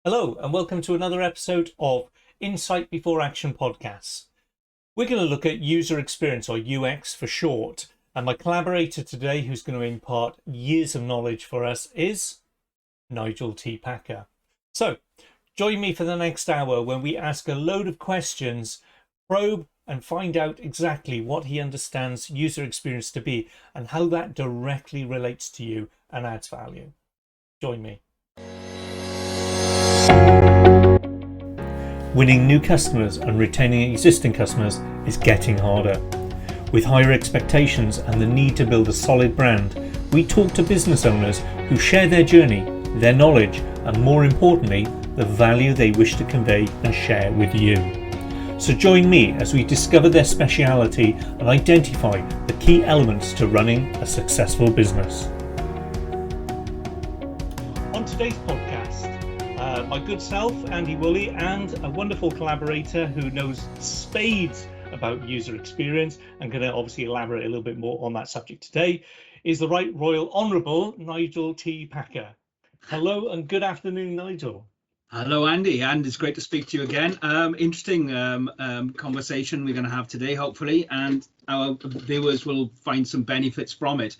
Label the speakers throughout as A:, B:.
A: Hello, and welcome to another episode of Insight Before Action podcasts. We're going to look at user experience, or UX for short. And my collaborator today, who's going to impart years of knowledge for us, is Nigel T Packer. So join me for the next hour when we ask a load of questions, probe and find out exactly what he understands user experience to be and how that directly relates to you and adds value. Join me. Winning new customers and retaining existing customers is getting harder. With higher expectations and the need to build a solid brand, we talk to business owners who share their journey, their knowledge, and more importantly, the value they wish to convey and share with you. So join me as we discover their speciality and identify the key elements to running a successful business. On today's podcast, my good self, Andy Woolley, and a wonderful collaborator who knows spades about user experience and going to obviously elaborate a little bit more on that subject today, is the Right Royal Honourable Nigel T Packer. Hello and good afternoon, Nigel.
B: Hello, Andy, and it's great to speak to you again. Interesting conversation we're going to have today, hopefully, and our viewers will find some benefits from it.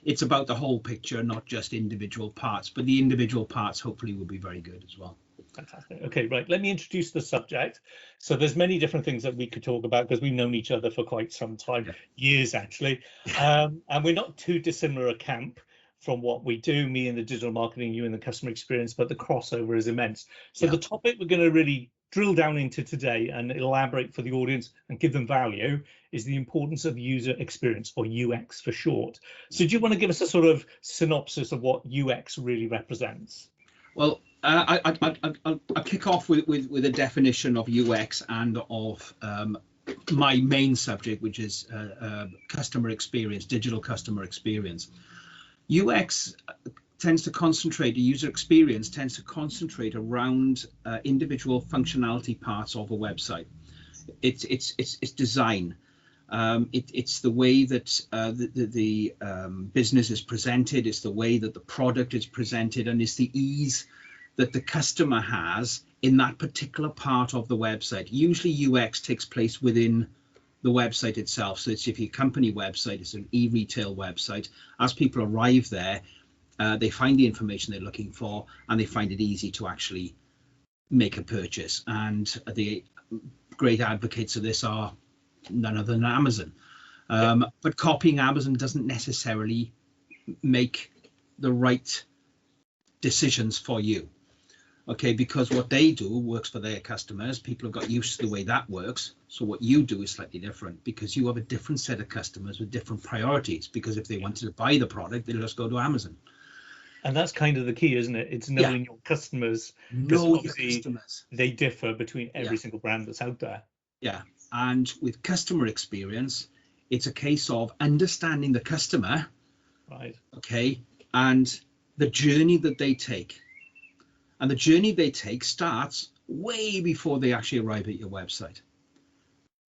B: It's about the whole picture, not just individual parts, but the individual parts hopefully will be very good as well.
A: Fantastic. Okay, right. Let me introduce the subject. So there's many different things that we could talk about because we've known each other for quite some time, years actually. And we're not too dissimilar a camp from what we do, me in the digital marketing, you in the customer experience, but the crossover is immense. So the topic we're going to really drill down into today and elaborate for the audience and give them value is the importance of user experience, or UX for short. So do you want to give us a sort of synopsis of what UX really represents?
B: Well, I'll kick off with a definition of UX and of my main subject, which is customer experience, digital customer experience. UX tends to concentrate, the user experience tends to concentrate around individual functionality parts of a website. It's design. It's the way that the business is presented, it's the way that the product is presented, and it's the ease that the customer has in that particular part of the website. Usually UX takes place within the website itself. So it's if your company website is an e-retail website, as people arrive there, they find the information they're looking for and they find it easy to actually make a purchase. And the great advocates of this are none other than Amazon. But copying Amazon doesn't necessarily make the right decisions for you. Okay, because what they do works for their customers. People have got used to the way that works. So what you do is slightly different because you have a different set of customers with different priorities. Because if they wanted to buy the product, they'll just go to Amazon.
A: And that's kind of the key, isn't it? It's knowing your customers.
B: Know your customers.
A: They differ between every single brand that's out there.
B: Yeah, and with customer experience, it's a case of understanding the customer,
A: right?
B: Okay, and the journey that they take. And the journey they take starts way before they actually arrive at your website.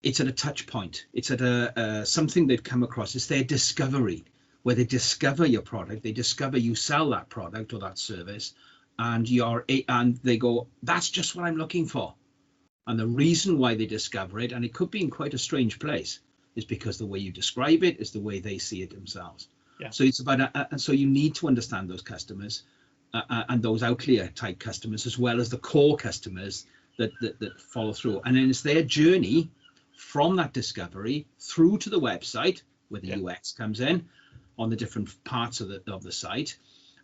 B: It's at a touch point. It's at a something they've come across. It's their discovery, where they discover your product. They discover you sell that product or that service, and they go, that's just what I'm looking for. And the reason why they discover it, and it could be in quite a strange place, is because the way you describe it is the way they see it themselves.
A: Yeah.
B: So it's about so you need to understand those customers. And those outlier type customers, as well as the core customers that follow through. And then it's their journey from that discovery through to the website, where the UX comes in on the different parts of the site,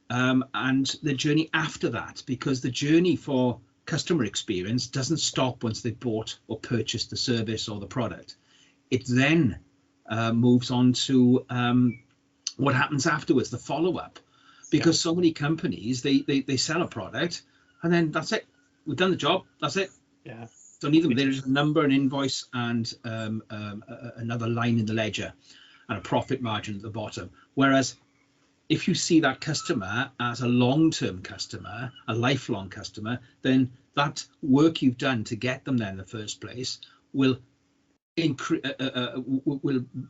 B: and the journey after that, because the journey for customer experience doesn't stop once they've bought or purchased the service or the product. It then moves on to what happens afterwards, the follow-up. Because so many companies, they sell a product and then that's it. We've done the job. That's it.
A: Yeah.
B: Don't need them. There's a number, an invoice, and another line in the ledger, and a profit margin at the bottom. Whereas if you see that customer as a long-term customer, a lifelong customer, then that work you've done to get them there in the first place will give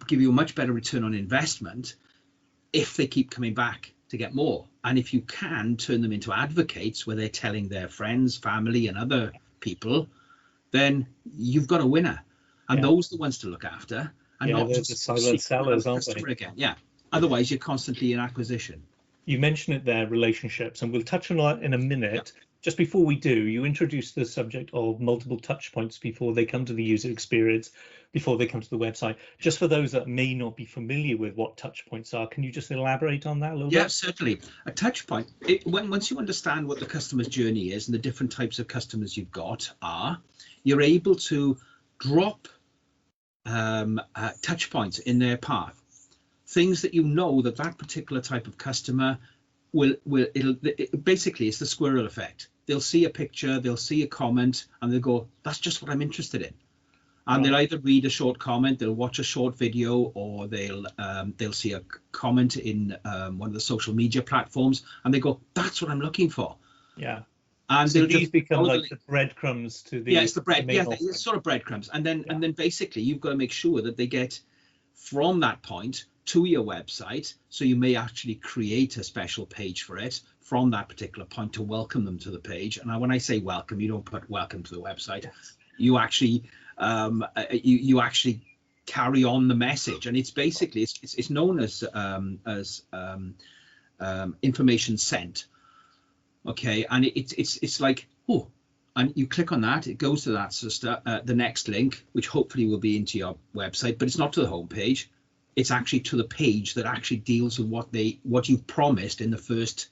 B: you a much better return on investment if they keep coming back to get more. And if you can turn them into advocates where they're telling their friends, family, and other people, then you've got a winner. And those are the ones to look after, and not
A: they're
B: just
A: the silent sellers, aren't they?
B: Again. Yeah. Otherwise, you're constantly in acquisition.
A: You mentioned it there, relationships, and we'll touch on that in a minute. Yeah. Just before we do, you introduced the subject of multiple touch points before they come to the user experience, before they come to the website. Just for those that may not be familiar with what touch points are, can you just elaborate on that a little bit?
B: Yeah, certainly. A touch point, once you understand what the customer's journey is and the different types of customers you've got you're able to drop touch points in their path. Things that you know that particular type of customer basically it's the squirrel effect. They'll see a picture, they'll see a comment, and they'll go, that's just what I'm interested in. And they'll either read a short comment, they'll watch a short video, or they'll see a comment in one of the social media platforms, and they go, that's what I'm looking for.
A: Yeah.
B: And
A: so these become like the breadcrumbs to the.
B: Yeah, it's the bread. Yeah, it's sort of breadcrumbs, and then basically you've got to make sure that they get from that point to your website. So you may actually create a special page for it from that particular point to welcome them to the page. And when I say welcome, you don't put welcome to the website. Yes. You actually you actually carry on the message, and it's basically it's known as information sent. Okay, and it's like, oh, and you click on that, it goes to that the next link, which hopefully will be into your website, but it's not to the home page. It's actually to the page that actually deals with what you promised in the first.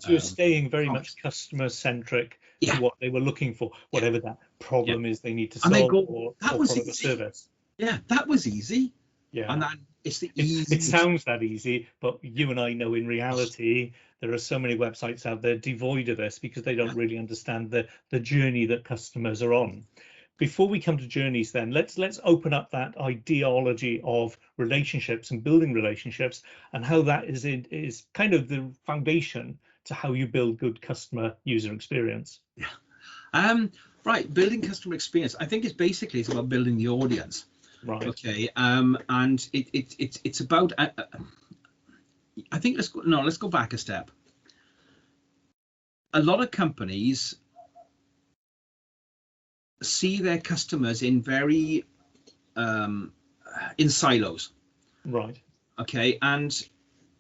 A: So you're staying very much customer centric to what they were looking for, whatever that problem is they need to solve, or product or service.
B: Yeah, that was easy.
A: Yeah,
B: and that it's the easy.
A: It sounds that easy, but you and I know in reality there are so many websites out there devoid of this because they don't really understand the journey that customers are on. Before we come to journeys, then let's open up that ideology of relationships and building relationships, and how that is kind of the foundation to how you build good customer user experience.
B: Yeah. Right. Building customer experience, I think it's about building the audience.
A: Right.
B: Okay. And it's about. I think let's go back a step. A lot of companies see their customers in very in silos.
A: Right.
B: Okay, and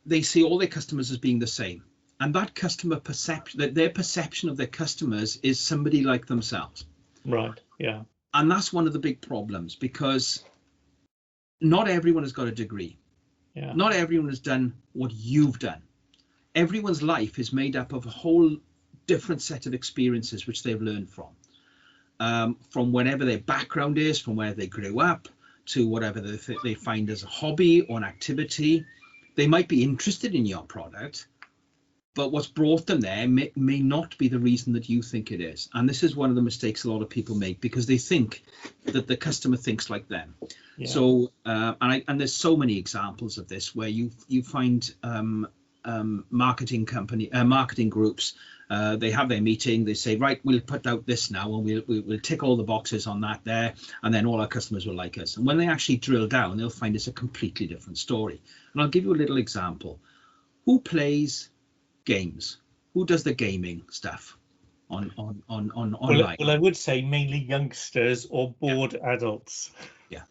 B: they see all their customers as being the same, and that customer perception, their perception of their customers is somebody like themselves.
A: Right. Yeah.
B: And that's one of the big problems, because not everyone has got a degree.
A: Yeah.
B: Not everyone has done what you've done. Everyone's life is made up of a whole different set of experiences which they've learned from whatever their background is, from where they grew up, to whatever they find as a hobby or an activity. They might be interested in your product, but what's brought them there may not be the reason that you think it is. And this is one of the mistakes a lot of people make, because they think that the customer thinks like them. Yeah. So and there's so many examples of this where you find marketing groups. They have their meeting, they say, right, we'll put out this now, and we'll tick all the boxes on that there, and then all our customers will like us. And when they actually drill down, they'll find it's a completely different story. And I'll give you a little example. Who plays games? Who does the gaming stuff on online?
A: Well, I would say mainly youngsters or bored adults.
B: Yeah.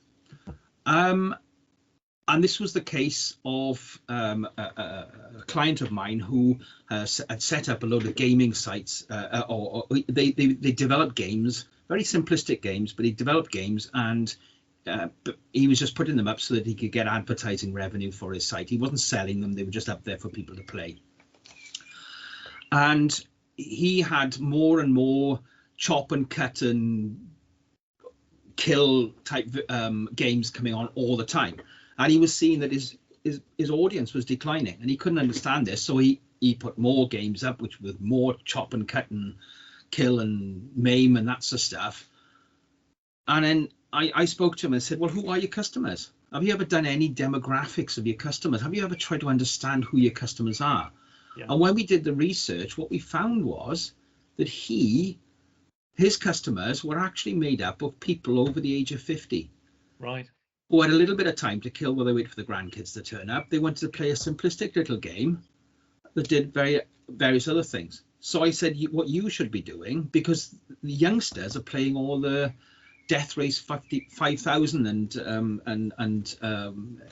B: And this was the case of a client of mine who had set up a load of gaming sites, or they developed games, very simplistic games, but he developed games, and he was just putting them up so that he could get advertising revenue for his site. He wasn't selling them, they were just up there for people to play. And he had more and more chop and cut and kill type games coming on all the time. And he was seeing that his audience was declining, and he couldn't understand this. So he put more games up, which with more chop and cut and kill and maim and that sort of stuff. And then I spoke to him and said, well, who are your customers? Have you ever done any demographics of your customers? Have you ever tried to understand who your customers are? Yeah. And when we did the research, what we found was that his customers were actually made up of people over the age of 50.
A: Right.
B: who had a little bit of time to kill while they wait for the grandkids to turn up. They wanted to play a simplistic little game that did various other things. So I said, what you should be doing, because the youngsters are playing all the Death Race 5000 and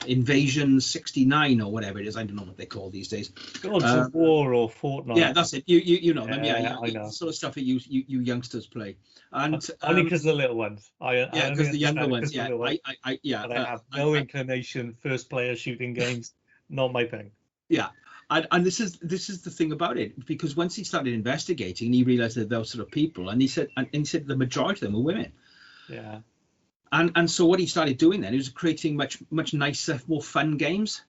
B: Invasion 69 or whatever it is. I don't know what they call these days.
A: Gods of War or Fortnite.
B: Yeah, that's it. You know them. Yeah,
A: I know.
B: The sort of stuff that you youngsters play. And
A: only because the little ones.
B: Yeah, because the younger ones. Yeah,
A: But I have no inclination. First player shooting games, not my thing.
B: Yeah. And this is the thing about it, because once he started investigating, he realized that those sort of people, and he said the majority of them were women.
A: Yeah.
B: And so what he started doing then, he was creating much nicer, more fun games.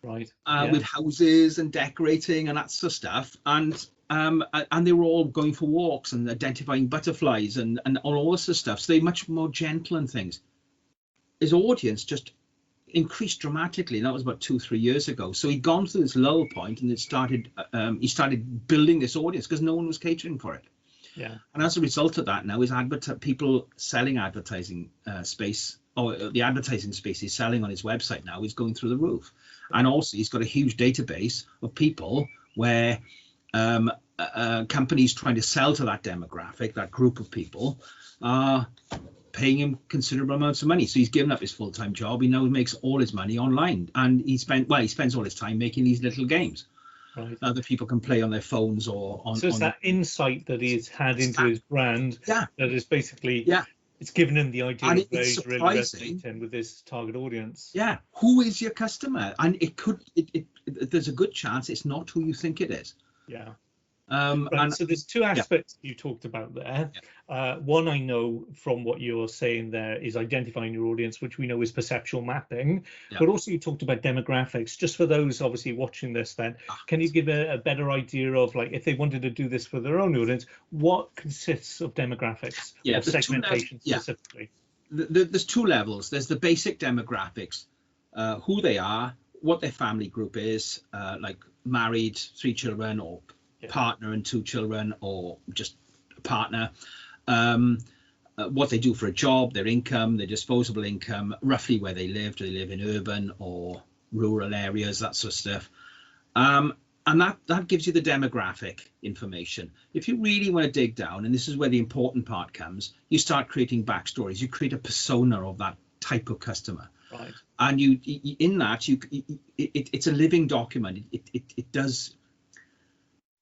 A: Right.
B: With houses and decorating and that sort of stuff. And they were all going for walks and identifying butterflies and all this sort of stuff. So they're much more gentle and things. His audience just increased dramatically, and that was about 2-3 years ago. So he'd gone through this low point, and he started building this audience because no one was catering for it.
A: Yeah.
B: And as a result of that, now his people selling advertising space, or the advertising space he's selling on his website now, is going through the roof. And also he's got a huge database of people where companies trying to sell to that demographic, that group of people, are paying him considerable amounts of money. So he's given up his full-time job. He now makes all his money online, and he spends all his time making these little games. Right. That people can play on their phones or on.
A: So it's that insight that he's had into his brand that is basically it's given him the idea of where he's really resonating with his target audience.
B: Yeah, who is your customer? And there's a good chance it's not who you think it is.
A: Yeah. Right, so there's two aspects you talked about there. One, I know from what you're saying there, is identifying your audience, which we know is perceptual mapping. But also you talked about demographics. Just for those obviously watching this then, can you give a better idea of, like, if they wanted to do this for their own audience, what consists of demographics or segmentation specifically?
B: There's two levels. There's the basic demographics, who they are, what their family group is, like married, 3 children, or partner and 2 children, or just a partner, what they do for a job, their income, their disposable income, roughly where they live. Do they live in urban or rural areas, that sort of stuff. And that gives you the demographic information. If you really want to dig down, and this is where the important part comes, you start creating backstories. You create a persona of that type of customer. Right. And it's a living document.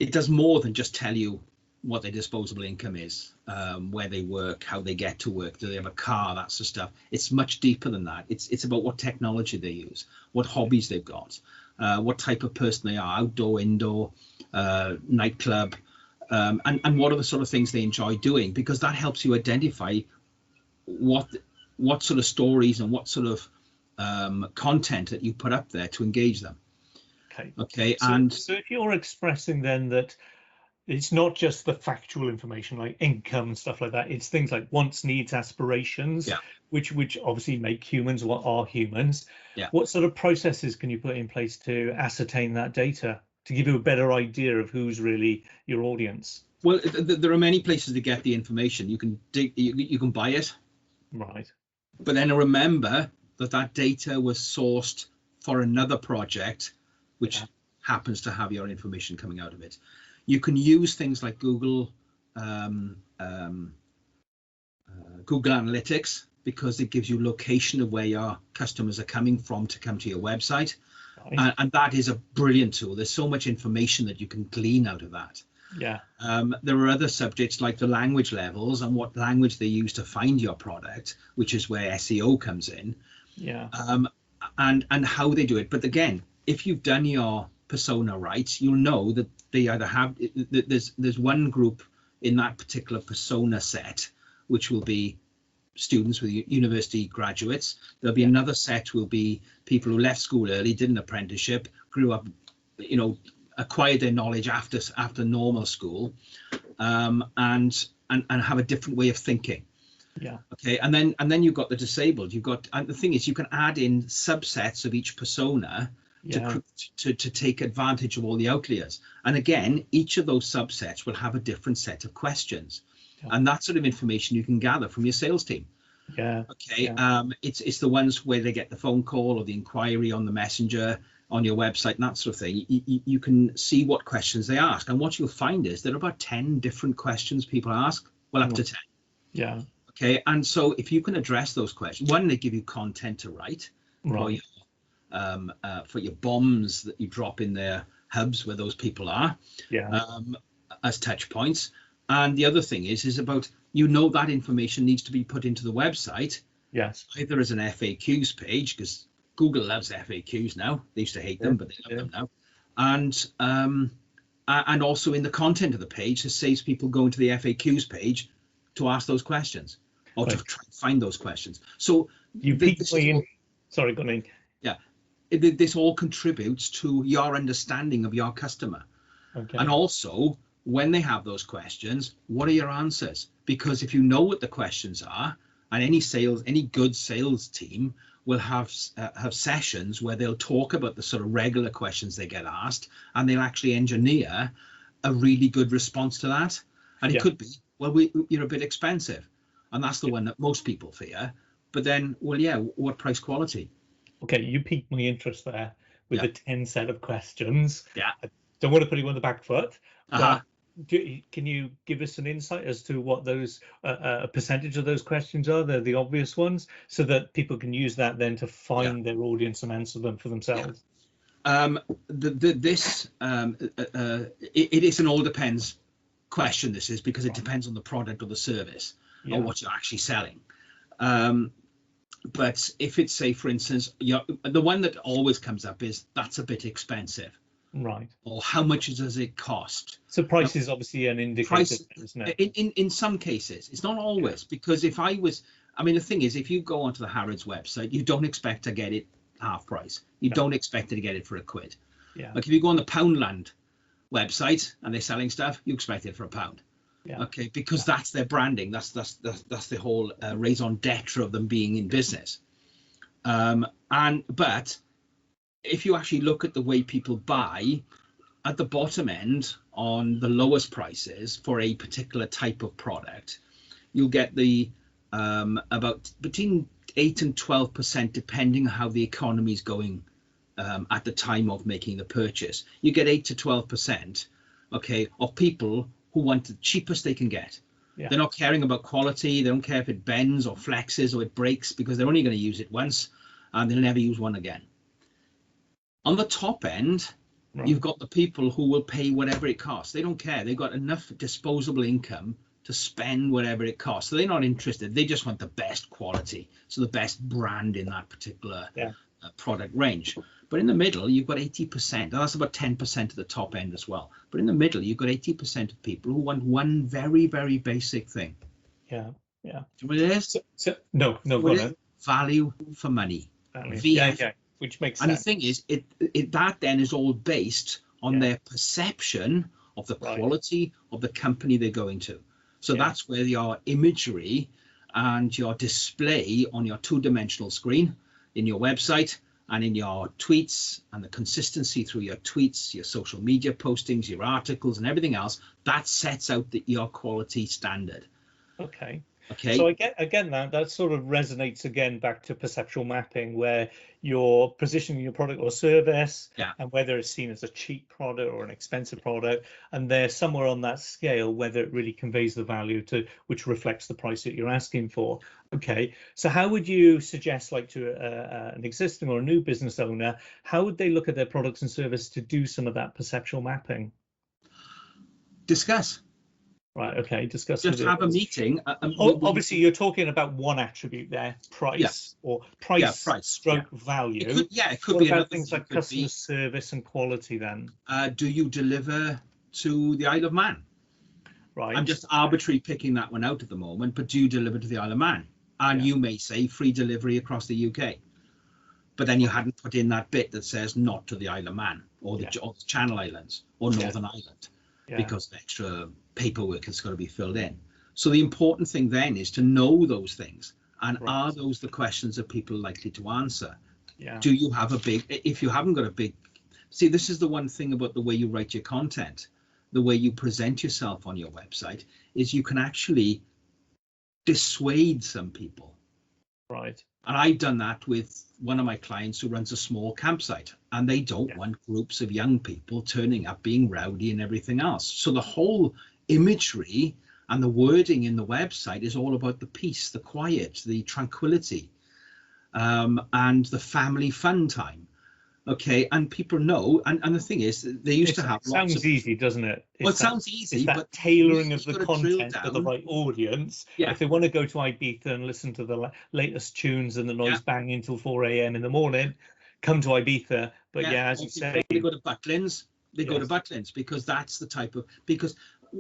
B: It does more than just tell you what their disposable income is, where they work, how they get to work, do they have a car, that sort of stuff. It's much deeper than that. It's about what technology they use, what hobbies they've got, what type of person they are, outdoor, indoor, nightclub, and what are the sort of things they enjoy doing, because that helps you identify what sort of stories and what sort of content that you put up there to engage them. Okay.
A: So if you're expressing then that it's not just the factual information like income and stuff like that, it's things like wants, needs, aspirations, which obviously make humans what are humans. What sort of processes can you put in place to ascertain that data, to give you a better idea of who's really your audience?
B: Well, there are many places to get the information. You can buy it.
A: Right.
B: But then remember that data was sourced for another project, which happens to have your information coming out of it. You can use things like Google Analytics, because it gives you location of where your customers are coming from to come to your website. Right. And that is a brilliant tool. There's so much information that you can glean out of that.
A: Yeah.
B: There are other subjects like the language levels and what language they use to find your product, which is where SEO comes in.
A: Yeah.
B: And how they do it. But again, if you've done your persona right, you'll know that they either have, there's one group in that particular persona set, which will be students with university graduates. There'll be another set will be people who left school early, did an apprenticeship, grew up, acquired their knowledge after normal school, and have a different way of thinking.
A: Yeah.
B: Okay. And then you've got the disabled. And the thing is, you can add in subsets of each persona to take advantage of all the outliers. And again, each of those subsets will have a different set of questions. And that sort of information you can gather from your sales team.
A: Yeah.
B: Okay.
A: Yeah.
B: It's the ones where they get the phone call or the inquiry on the messenger on your website and that sort of thing. You can see what questions they ask, and what you'll find is there are about 10 different questions people ask. Well, up to 10.
A: Yeah.
B: Okay, and so if you can address those questions, one, they give you content to write
A: Right.
B: for your bombs that you drop in their hubs where those people are,
A: Yeah.
B: as touch points. And the other thing is about, that information needs to be put into the website,
A: Yes.
B: either as an FAQs page, because Google loves FAQs now. They used to hate them, but they love them now. And also in the content of the page, it saves people going to the FAQs page to ask those questions, or to try and find those questions. So
A: you piqued me in. Sorry, go on.
B: Yeah, this all contributes to your understanding of your customer.
A: Okay.
B: And also, when they have those questions, what are your answers? Because if you know what the questions are, and any good sales team will have sessions where they'll talk about the sort of regular questions they get asked, and they'll actually engineer a really good response to that. And it could be, well, you're a bit expensive, and that's the one that most people fear. But then, well, yeah, what price quality?
A: Okay, you piqued my interest there with the 10 set of questions.
B: Yeah.
A: I don't want to put you on the back foot,
B: Uh-huh.
A: but can you give us an insight as to what those a percentage of those questions are? They're the obvious ones, so that people can use that then to find their audience and answer them for themselves.
B: It is an all depends question. This is because it depends on the product or the service or what you're actually selling. But if it's, say, for instance, the one that always comes up is, that's a bit expensive.
A: Right.
B: Or how much does it cost?
A: So price is obviously an indicator, isn't it?
B: In some cases, it's not always, because the thing is, if you go onto the Harrods website, you don't expect to get it half price. You don't expect to get it for £1.
A: Yeah.
B: Like if you go on the Poundland website and they're selling stuff, you expect it for £1.
A: Yeah.
B: Okay, because that's their branding. That's the whole raison d'etre of them being in business. But if you actually look at the way people buy, at the bottom end on the lowest prices for a particular type of product, you'll get the about between 8 and 12%, depending on how the economy is going at the time of making the purchase. You get 8 to 12%, okay, of people who want the cheapest they can get. They're not caring about quality. They don't care if it bends or flexes or it breaks, because they're only going to use it once and they'll never use one again. On the top end, you've got the people who will pay whatever it costs. They don't care. They've got enough disposable income to spend whatever it costs. So they're not interested. They just want the best quality, so the best brand in that particular product range. But in the middle, you've got 80%. And that's about 10% of the top end as well. But in the middle, you've got 80% of people who want one very, very basic thing.
A: Yeah.
B: Do you know what it is?
A: No, go on.
B: Value for money.
A: VF. Which makes sense.
B: And the thing is, that then is all based on their perception of the quality of the company they're going to. So that's where your imagery and your display on your two-dimensional screen in your website and in your tweets, and the consistency through your tweets, your social media postings, your articles and everything else, that sets out your quality standard.
A: Okay.
B: Okay.
A: So again that sort of resonates again back to perceptual mapping, where you're positioning your product or service, and whether it's seen as a cheap product or an expensive product, and they're somewhere on that scale, whether it really conveys the value to which reflects the price that you're asking for. Okay, so how would you suggest, like, to an existing or a new business owner, how would they look at their products and service to do some of that perceptual mapping?
B: Discuss.
A: Right. Okay. Discuss.
B: Just have a meeting.
A: Obviously, you're talking about one attribute there: price, or price, stroke value.
B: It could
A: what
B: be
A: about things like customer service and quality then?
B: Do you deliver to the Isle of Man?
A: Right.
B: I'm just arbitrarily picking that one out at the moment, but do you deliver to the Isle of Man? And you may say free delivery across the UK, but then you hadn't put in that bit that says not to the Isle of Man or the Channel Islands or Northern Ireland, because the extra paperwork has got to be filled in. So the important thing then is to know those things, and are those the questions that people are likely to answer? Do you have a big, if you haven't got a big, see, this is the one thing about the way you write your content, the way you present yourself on your website, is you can actually dissuade some people
A: Right.
B: And I've done that with one of my clients who runs a small campsite, and they don't want groups of young people turning up being rowdy and everything else. So the whole imagery and the wording in the website is all about the peace, the quiet, the tranquility, and the family fun time. Okay, and people know, and the thing is, they used to have lots of.
A: Sounds easy, doesn't it?
B: Well, it sounds easy,
A: but
B: but
A: tailoring of the content for the right audience.
B: Yeah.
A: If they want to go to Ibiza and listen to the latest tunes and the noise banging till 4 a.m. in the morning, come to Ibiza. But as you say,
B: they go to Butlins. They go to Butlins because that's the type of. Because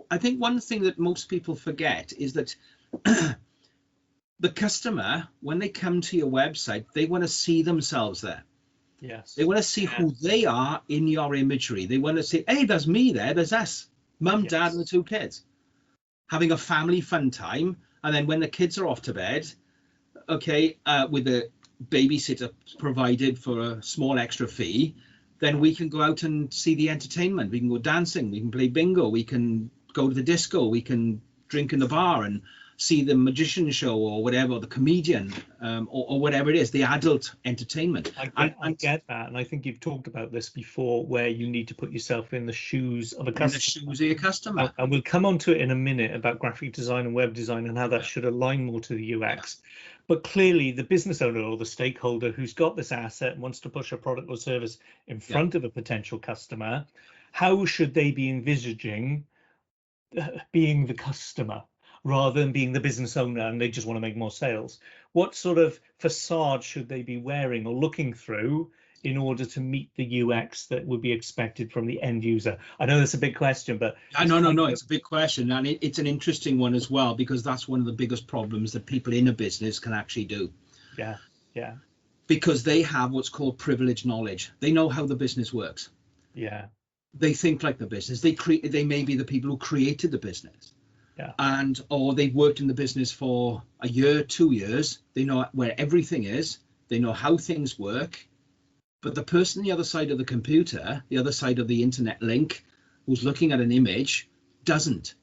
B: I think one thing that most people forget is that the customer, when they come to your website, they want to see themselves there.
A: Yes.
B: They want to see who they are in your imagery. They want to say, hey, there's me there. There's us, mum, dad, and the two kids having a family fun time. And then when the kids are off to bed, with a babysitter provided for a small extra fee, then we can go out and see the entertainment. We can go dancing. We can play bingo. We can go to the disco. We can drink in the bar and see the magician show or whatever, the comedian, or whatever it is, the adult entertainment.
A: I get that, and I think you've talked about this before, where you need to put yourself in the shoes of a customer.
B: In the shoes of your customer.
A: And we'll come on to it in a minute about graphic design and web design and how that should align more to the UX. But clearly, the business owner or the stakeholder who's got this asset and wants to push a product or service in front of a potential customer, how should they be envisaging being the customer rather than being the business owner and they just want to make more sales? What sort of facade should they be wearing or looking through in order to meet the UX that would be expected from the end user? I know that's a big question, but
B: no, it's a big question, and it's an interesting one as well, because that's one of the biggest problems that people in a business can actually do.
A: Yeah.
B: Because they have what's called privileged knowledge. They know how the business works.
A: Yeah.
B: They think like the business. They may be the people who created the business.
A: Yeah.
B: Or they've worked in the business for a year, 2 years. They know where everything is. They know how things work. But the person on the other side of the computer, the other side of the internet link, who's looking at an image, doesn't.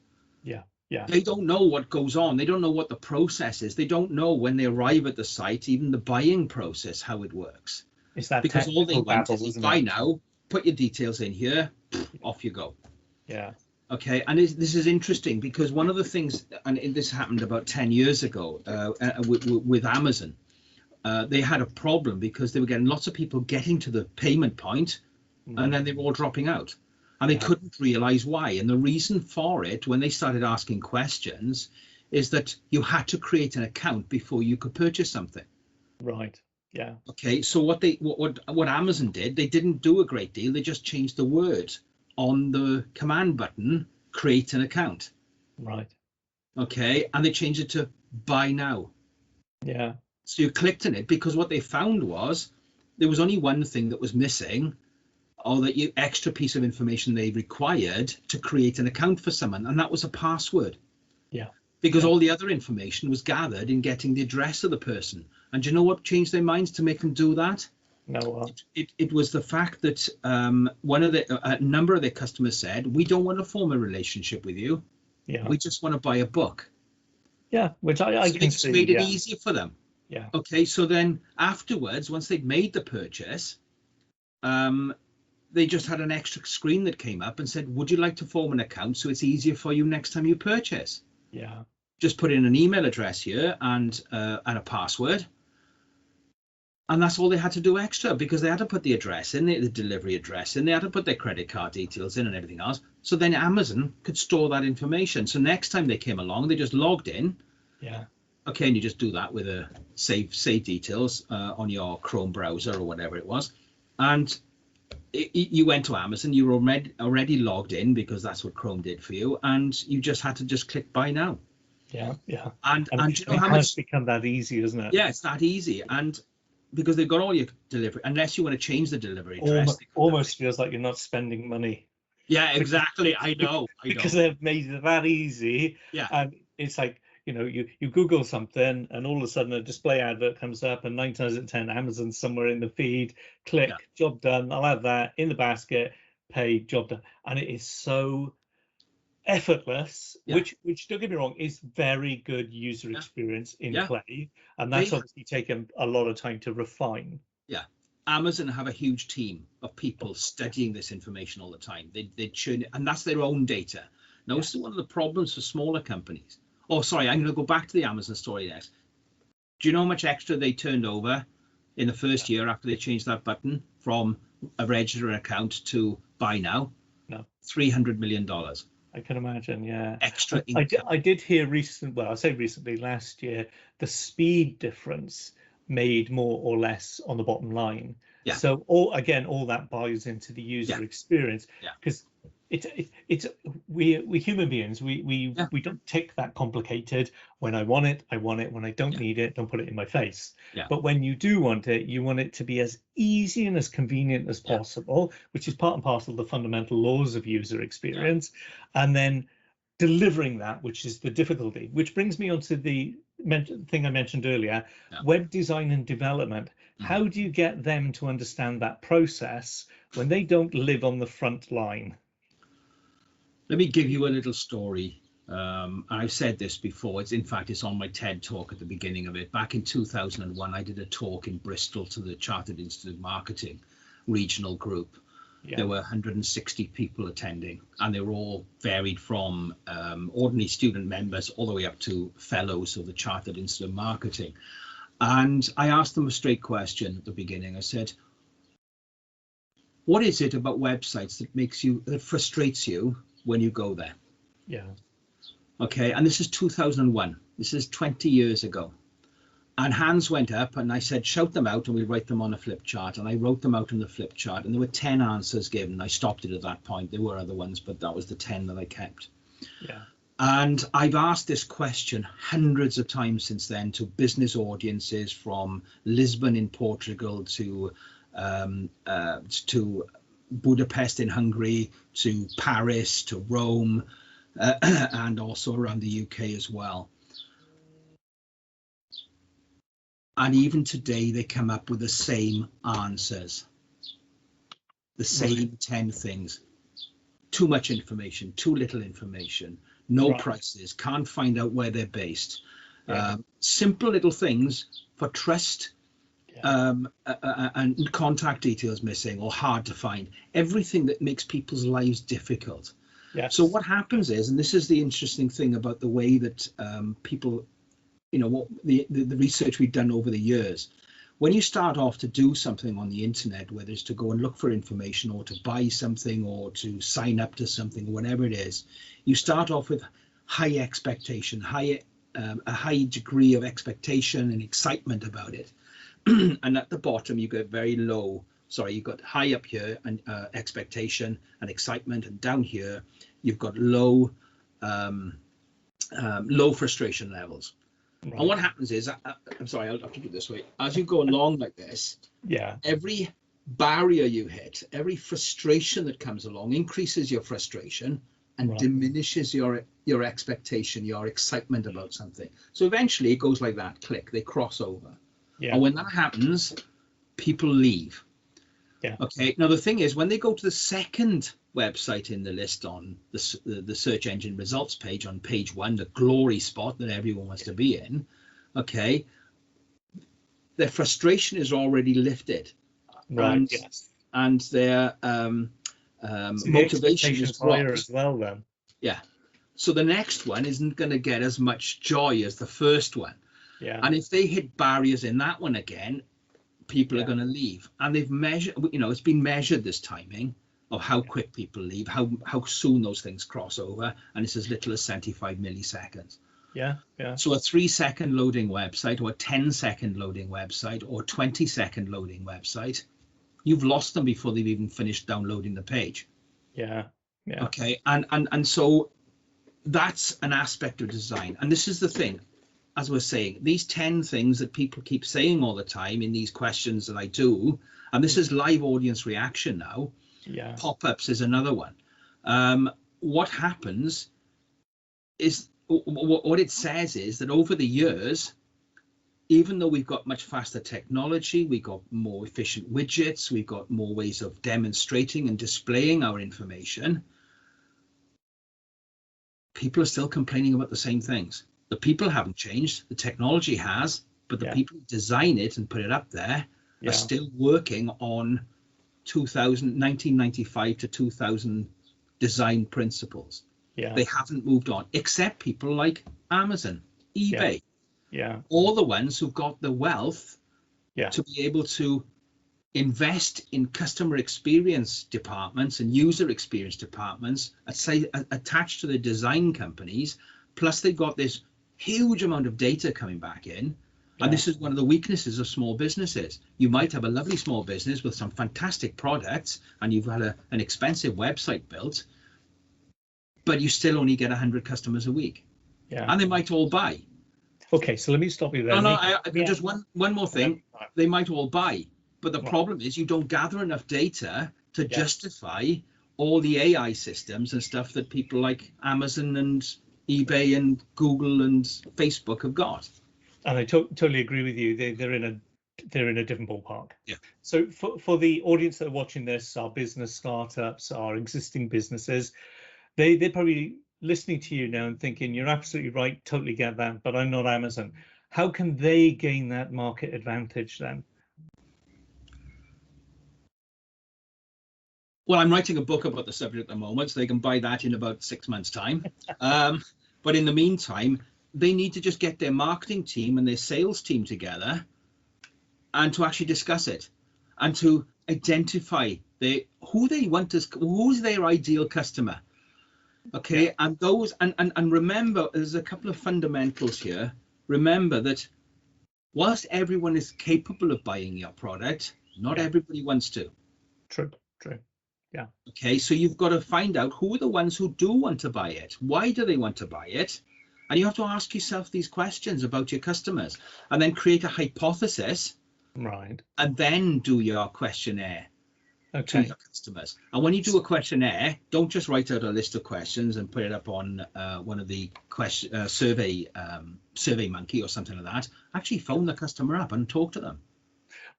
A: Yeah.
B: They don't know what goes on. They don't know what the process is. They don't know when they arrive at the site, even the buying process, how it works.
A: It's that
B: because all they want is buy
A: it?
B: now, put your details in here, off you go.
A: Yeah.
B: Okay, and this is interesting because one of the things, and this happened about 10 years ago with Amazon, they had a problem because they were getting lots of people getting to the payment point, and then they were all dropping out, and they couldn't realize why. And the reason for it, when they started asking questions, is that you had to create an account before you could purchase something.
A: Right. Yeah.
B: Okay, so what Amazon did, they didn't do a great deal. They just changed the word on the command button, create an account.
A: Right.
B: Okay, and they changed it to buy now.
A: Yeah.
B: So you clicked on it because what they found was there was only one thing that was missing, or the extra piece of information they required to create an account for someone, and that was a password.
A: Yeah.
B: Because all the other information was gathered in getting the address of the person. And do you know what changed their minds to make them do that?
A: No.
B: It was the fact that a number of their customers said, we don't want to form a relationship with you.
A: Yeah.
B: We just want to buy a book.
A: Yeah, which I
B: so
A: can
B: just
A: see.
B: Made it easier for them.
A: Yeah.
B: Okay, so then afterwards, once they'd made the purchase, they just had an extra screen that came up and said, would you like to form an account so it's easier for you next time you purchase?
A: Yeah.
B: Just put in an email address here and a password. And that's all they had to do extra, because they had to put the address in, the delivery address in, they had to put their credit card details in and everything else. So then Amazon could store that information. So next time they came along, they just logged in.
A: Yeah.
B: Okay, and you just do that with a save details on your Chrome browser or whatever it was. And you went to Amazon, you were already logged in because that's what Chrome did for you. And you just had to just click buy now.
A: Yeah.
B: And you know how
A: much
B: much
A: become that easy, isn't it?
B: Yeah, it's that easy. And because they've got all your delivery, unless you want to change the delivery address.
A: Almost feels like you're not spending money.
B: Yeah, exactly. I know.
A: Because they've made it that easy.
B: Yeah.
A: And it's like, you Google something and all of a sudden a display advert comes up, and 9 times out of 10, Amazon's somewhere in the feed. Click, job done. I'll have that in the basket, pay, job done. And it is so effortless,
B: Yeah.
A: which don't get me wrong, is very good user
B: Yeah.
A: experience in
B: Yeah.
A: play, and that's
B: They,
A: obviously taken a lot of time to refine.
B: yeah. Amazon have a huge team of people
A: Yes.
B: studying this information all the time. They churn it, and that's their own data. Now, this is one of the problems for smaller companies. Oh, sorry, I'm going to go back to the Amazon story next. Do you know how much extra they turned over in the first year after they changed that button from a register account to buy now?
A: No.
B: $300 million.
A: I can imagine, yeah.
B: Extra income.
A: I did hear well, I say recently, last year, the speed difference made more or less on the bottom line.
B: Yeah.
A: So all that buys into the user experience, because it's we human beings, we don't tick that complicated. When I want it, I want it. When I don't need it, don't put it in my face. But when you do want it, you want it to be as easy and as convenient as possible, which is part and parcel of the fundamental laws of user experience. And then delivering that, which is the difficulty, which brings me on to the thing I mentioned earlier, web design and development. How do you get them to understand that process when they don't live on the front line?
B: Let me give you a little story. I've said this before. It's on my TED talk at the beginning of it. Back in 2001, I did a talk in Bristol to the Chartered Institute of Marketing regional group. There were 160 people attending, and they were all varied from ordinary student members all the way up to fellows of the Chartered Institute of Marketing. And I asked them a straight question at the beginning. I said, what is it about websites that frustrates you when you go there?
A: Yeah.
B: Okay, and this is 2001. This is 20 years ago. And hands went up, and I said, shout them out, and we'll write them on a flip chart. And I wrote them out on the flip chart, and there were 10 answers given. I stopped it at that point. There were other ones, but that was the 10 that I kept.
A: Yeah.
B: And I've asked this question hundreds of times since then to business audiences from Lisbon in Portugal to Budapest in Hungary, to Paris, to Rome, and also around the UK as well. And even today, they come up with the same answers, the same 10 things. Too much information, too little information, no prices, can't find out where they're based. Simple little things for trust, and contact details missing or hard to find. Everything that makes people's lives difficult. So what happens is, and this is the interesting thing about the way that people, what the research we've done over the years, when you start off to do something on the internet, whether it's to go and look for information or to buy something or to sign up to something, whatever it is, you start off with high expectation, a high degree of expectation and excitement about it. And at the bottom, you get very low. Sorry, you've got high up here and expectation and excitement, and down here you've got low frustration levels. Right. And what happens is, I'm sorry, I'll keep it this way. As you go along like this, every barrier you hit, every frustration that comes along increases your frustration and diminishes your expectation, your excitement about something. So eventually it goes like that, click, they cross over. And when that happens, people leave. Okay, now the thing is, when they go to the second website in the list on the search engine results page, on page 1, the glory spot that everyone wants to be in, okay, their frustration is already lifted, and their motivation is
A: higher as well then.
B: So the next one isn't going to get as much joy as the first one. And if they hit barriers in that one again, people are going to leave. And they've measured, it's been measured, this timing of how quick people leave, how soon those things cross over, and it's as little as 75 milliseconds. So a 3-second loading website, or a 10-second loading website, or a 20-second loading website, you've lost them before they've even finished downloading the page. Okay, and so that's an aspect of design. And this is the thing, as we're saying, these 10 things that people keep saying all the time in these questions that I do, and this is live audience reaction now. Pop-ups is another one. What happens is, what it says is that over the years, even though we've got much faster technology, we've got more efficient widgets, we've got more ways of demonstrating and displaying our information, people are still complaining about the same things. The people haven't changed, the technology has, but the people who design it and put it up there are still working on 1995 to 2000 design principles. They haven't moved on, except people like Amazon, eBay, all the ones who've got the wealth to be able to invest in customer experience departments and user experience departments, attached to the design companies. Plus, they've got this huge amount of data coming back in. And this is one of the weaknesses of small businesses. You might have a lovely small business with some fantastic products, and you've had an expensive website built, but you still only get 100 customers a week. And they might all buy.
A: Okay, so let me stop you there.
B: Just one more thing. They might all buy, but the problem is you don't gather enough data to justify all the AI systems and stuff that people like Amazon and eBay and Google and Facebook have got.
A: And I totally agree with you. They're in a different ballpark. So for the audience that are watching this, our business startups, our existing businesses, they're probably listening to you now and thinking, you're absolutely right, totally get that, but I'm not Amazon. How can they gain that market advantage then?
B: Well, I'm writing a book about the subject at the moment, so they can buy that in about 6 months' time. But in the meantime, they need to just get their marketing team and their sales team together and to actually discuss it and to identify who's their ideal customer. Okay, and those and remember, there's a couple of fundamentals here. Remember that whilst everyone is capable of buying your product, not everybody wants to.
A: True. Yeah.
B: Okay, so you've got to find out who are the ones who do want to buy it. Why do they want to buy it? And you have to ask yourself these questions about your customers, and then create a hypothesis.
A: Right.
B: And then do your questionnaire to your customers. And when you do a questionnaire, don't just write out a list of questions and put it up on one of the survey monkey or something like that. Actually phone the customer up and talk to them.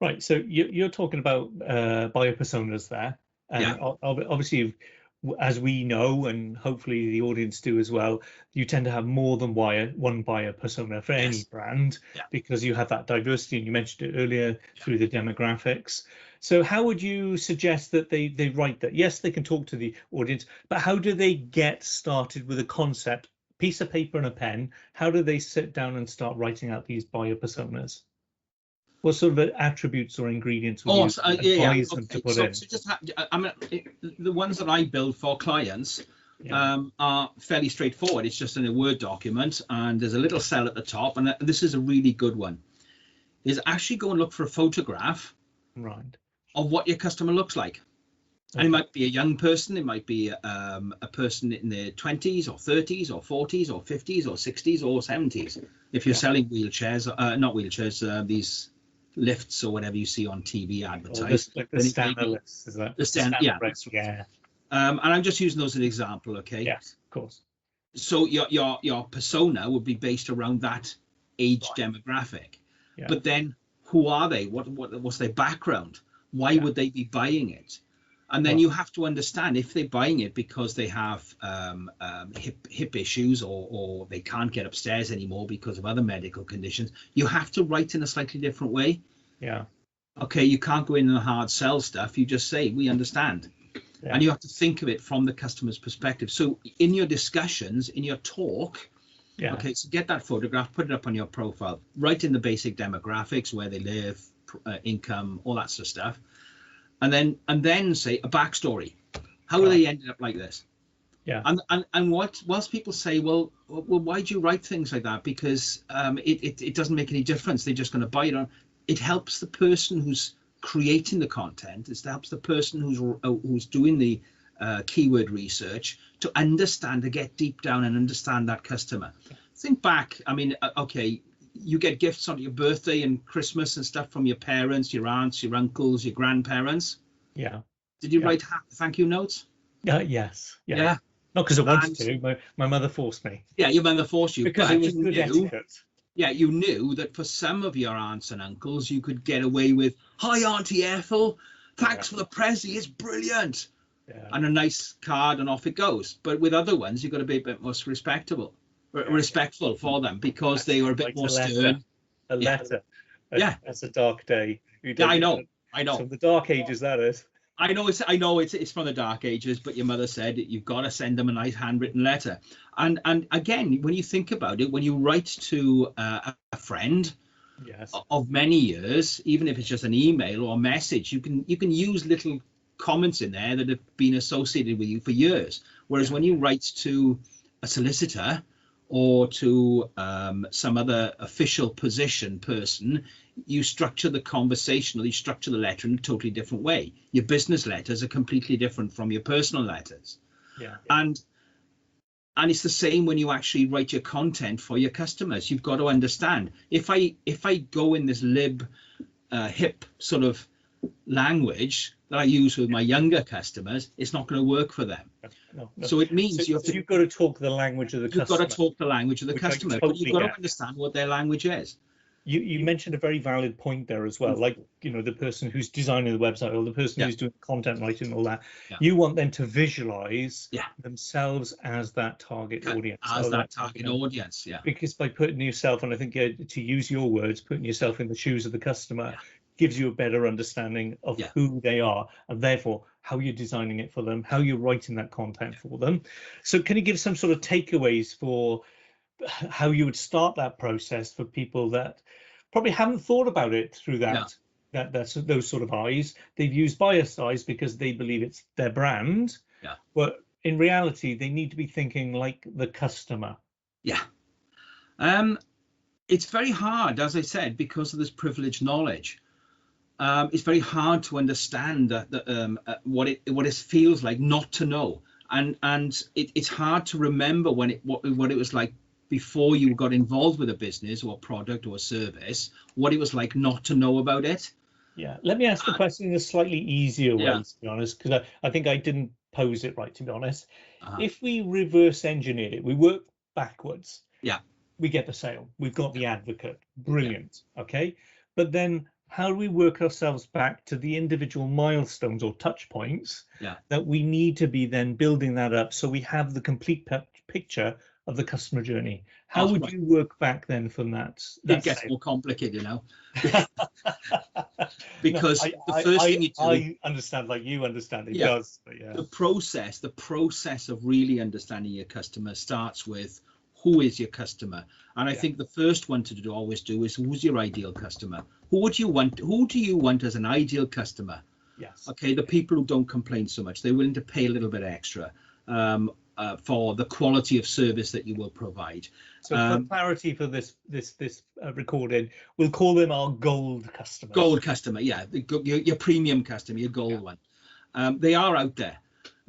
A: Right. So you're talking about buyer personas there. And obviously, as we know, and hopefully the audience do as well, you tend to have more than one buyer persona for any brand, because you have that diversity, and you mentioned it earlier through the demographics. So how would you suggest that they write that? Yes, they can talk to the audience, but how do they get started with a concept, piece of paper and a pen? How do they sit down and start writing out these buyer personas? What sort of attributes or ingredients would you advise them to put in?
B: So the ones that I build for clients are fairly straightforward. It's just in a Word document, and there's a little cell at the top, and this is a really good one. Is actually go and look for a photograph of what your customer looks like. And it might be a young person, it might be a person in their 20s or 30s or 40s or 50s or 60s or 70s. If you're selling wheelchairs, not wheelchairs, these lifts or whatever you see on TV advertised.
A: Like the standard lifts, is that?
B: The standard, and I'm just using those as an example, okay?
A: Yes, of course.
B: So your persona would be based around that age demographic. But then who are they? What's their background? Why would they be buying it? And then you have to understand if they're buying it because they have hip issues or they can't get upstairs anymore because of other medical conditions. You have to write in a slightly different way. Okay, you can't go in and hard sell stuff. You just say, we understand. And you have to think of it from the customer's perspective. So in your discussions, in your talk, okay, so get that photograph, put it up on your profile, write in the basic demographics, where they live, income, all that sort of stuff. And then say a backstory. How they ended up like this? And whilst people say, well, why do you write things like that? Because it doesn't make any difference. They're just going to buy it on. It helps the person who's creating the content. It helps the person who's doing the keyword research to understand, to get deep down and understand that customer. Think back. I mean, okay. You get gifts on your birthday and Christmas and stuff from your parents, your aunts, your uncles, your grandparents. Did you write thank you notes?
A: Yes. Not because I wanted to. My mother forced me.
B: Your mother forced you.
A: Because it was good etiquette.
B: You knew that for some of your aunts and uncles, you could get away with, "Hi, Auntie Ethel. Thanks for the Prezi. It's brilliant." and a nice card, and off it goes. But with other ones, you've got to be a bit more respectful for them, because they are a bit more stern.
A: A letter.
B: Yeah.
A: That's a dark day.
B: Yeah, I know.
A: From the dark ages, that is.
B: I know it's from the dark ages, but your mother said you've got to send them a nice handwritten letter. And again, when you think about it, when you write to a friend, yes, of many years, even if it's just an email or a message, you can use little comments in there that have been associated with you for years. Whereas when you write to a solicitor or to some other official position person, you structure the conversation, or you structure the letter in a totally different way. Your business letters are completely different from your personal letters. And it's the same when you actually write your content for your customers. You've got to understand, if I go in this hip sort of language that I use with my younger customers, it's not going to work for them. No. So it means you've got to talk the language of the customer. You've got to talk the language of the customer, but you've got to understand what their language is.
A: You mentioned a very valid point there as well, like, the person who's designing the website, or the person who's doing content writing, all that. You want them to visualize themselves as that target audience.
B: As that target audience,
A: Because by putting yourself, and I think to use your words, putting yourself in the shoes of the customer, gives you a better understanding of who they are, and therefore how you're designing it for them, how you're writing that content for them. So can you give some sort of takeaways for how you would start that process for people that probably haven't thought about it through that's those sort of eyes? They've used biased eyes because they believe it's their brand, but in reality they need to be thinking like the customer.
B: It's very hard, as I said, because of this privileged knowledge. It's very hard to understand what it feels like not to know, and it's hard to remember what it was like before you got involved with a business or a product or a service, what it was like not to know about it.
A: Let me ask the question in a slightly easier way, to be honest, because I think I didn't pose it right, to be honest. If we reverse engineer it, we work backwards. We get the sale, we've got the advocate, brilliant. Okay, but then how do we work ourselves back to the individual milestones or touch points that we need to be then building that up, so we have the complete picture of the customer journey? How would you work back then from that?
B: It gets more complicated, because the first thing you do,
A: I understand, like you understand, it does. But
B: the process of really understanding your customer starts with, who is your customer? And I think the first one to always do is, who's your ideal customer? Who do you want as an ideal customer? Okay, the people who don't complain so much, they're willing to pay a little bit extra for the quality of service that you will provide.
A: So for clarity for this recording, we'll call them our gold customers.
B: Gold customer, your premium customer, your gold one. They are out there,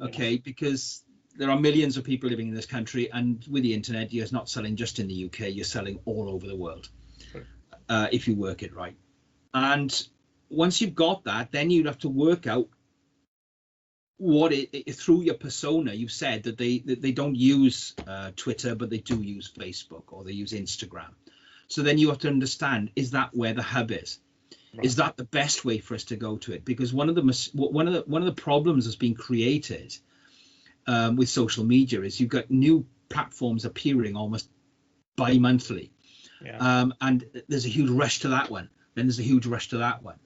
B: okay, because there are millions of people living in this country, and with the internet, you're not selling just in the UK, you're selling all over the world, if you work it right. And once you've got that, then you'd have to work out through your persona. You've said that they don't use Twitter, but they do use Facebook, or they use Instagram. So then you have to understand, is that where the hub is? Is that the best way for us to go to it? Because one of the problems that's been created with social media is you've got new platforms appearing almost bi-monthly, and there's a huge rush to that one, then there's a huge rush to that one.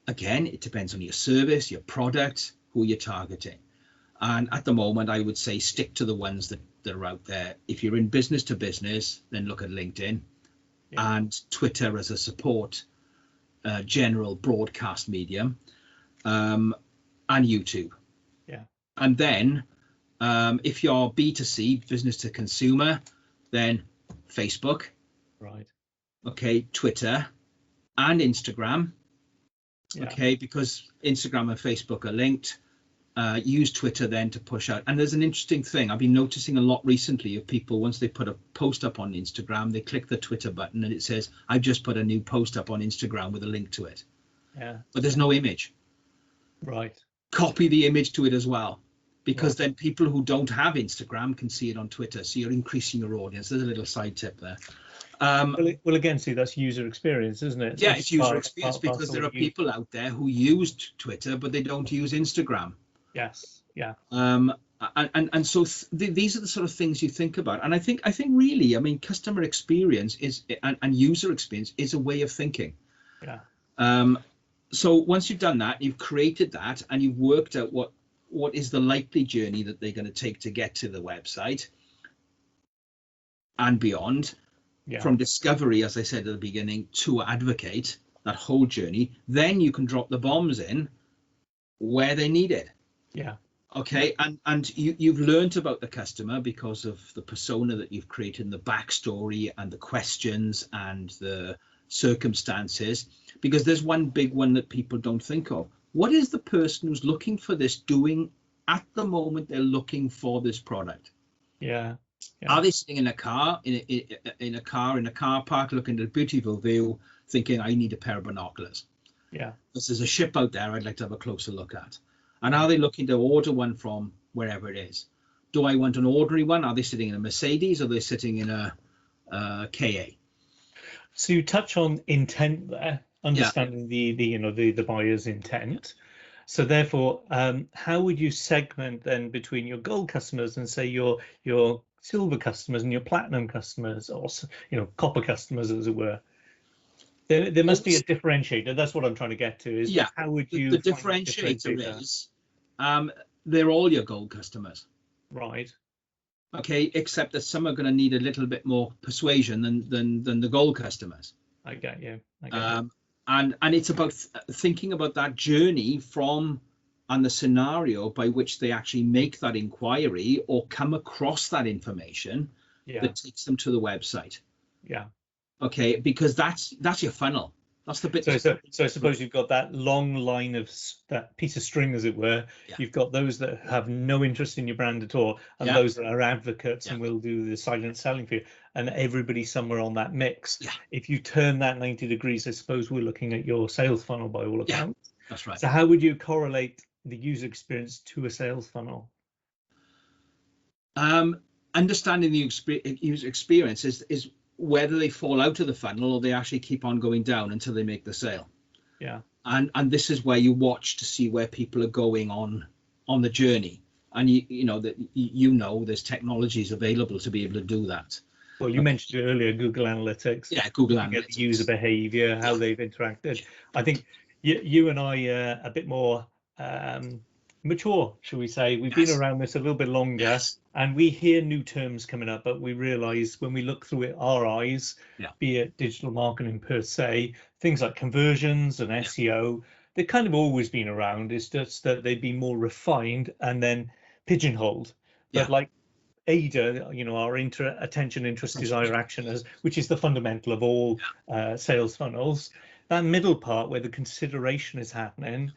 B: Again, it depends on your service, your product, who you're targeting. And at the moment, I would say stick to the ones that are out there. If you're in business to business, then look at LinkedIn and Twitter as a support general broadcast medium, and YouTube. And then if you're B2C, business to consumer, then Facebook, okay, Twitter and Instagram, okay, because Instagram and Facebook are linked. Use Twitter then to push out. And there's an interesting thing I've been noticing a lot recently of people, once they put a post up on Instagram, they click the Twitter button and it says, I've just put a new post up on Instagram with a link to it. But there's no image. Copy the image to it as well, because then people who don't have Instagram can see it on Twitter. So you're increasing your audience. There's a little side tip there.
A: Well, again, see, that's user experience, isn't it?
B: It's user experience, because there are people out there who use Twitter, but they don't use Instagram.
A: Yeah.
B: And so these are the sort of things you think about. And I think really, I mean, customer experience is and user experience is a way of thinking.
A: Yeah.
B: So once you've done that, you've created that, and you've worked out what is the likely journey that they're going to take to get to the website and beyond, from discovery, as I said at the beginning, to advocate, that whole journey. Then you can drop the bombs in where they need it.
A: Yeah.
B: Okay, and you've learned about the customer because of the persona that you've created, and the backstory and the questions and the circumstances, because there's one big one that people don't think of. What is the person who's looking for this doing at the moment they're looking for this product?
A: Yeah.
B: Are they sitting in a car, in a car park, looking at a beautiful view, thinking, I need a pair of binoculars?
A: Yeah.
B: This is a ship out there I'd like to have a closer look at. And are they looking to order one from wherever it is? Do I want an ordinary one? Are they sitting in a Mercedes, or are they sitting in a KA?
A: So you touch on intent there, understanding the buyer's intent. So therefore, how would you segment then between your gold customers and say your silver customers and your platinum customers, or copper customers, as it were? There must be a differentiator. That's what I'm trying to get to. Is how would you?
B: The differentiator is they're all your gold customers,
A: right?
B: Okay, except that some are going to need a little bit more persuasion than the gold customers.
A: I get you.
B: And it's about thinking about that journey and the scenario by which they actually make that inquiry or come across that information that takes them to the website.
A: Yeah.
B: Okay, because that's your funnel. That's the bit.
A: So I suppose you've got that long line of that piece of string, as it were. Yeah. You've got those that have no interest in your brand at all, and those that are advocates and will do the silent selling for you, and everybody somewhere on that mix. Yeah. If you turn that 90 degrees, I suppose we're looking at your sales funnel by all accounts.
B: Yeah, that's right.
A: So how would you correlate the user experience to a sales funnel?
B: Understanding the user experience is whether they fall out of the funnel or they actually keep on going down until they make the sale.
A: Yeah.
B: And this is where you watch to see where people are going on the journey. And there's technologies available to be able to do that.
A: Well, you mentioned it earlier, Google Analytics.
B: Yeah, Google Analytics.
A: The user behavior, how they've interacted. I think you and I are a bit more mature, shall we say. We've been around this a little bit longer, and we hear new terms coming up, but we realize when we look through it our eyes, be it digital marketing per se, things like conversions and SEO, they've kind of always been around. It's just that they've been more refined and then pigeonholed. But like AIDA, our attention, interest, desire, action, which is the fundamental of all sales funnels, that middle part where the consideration is happening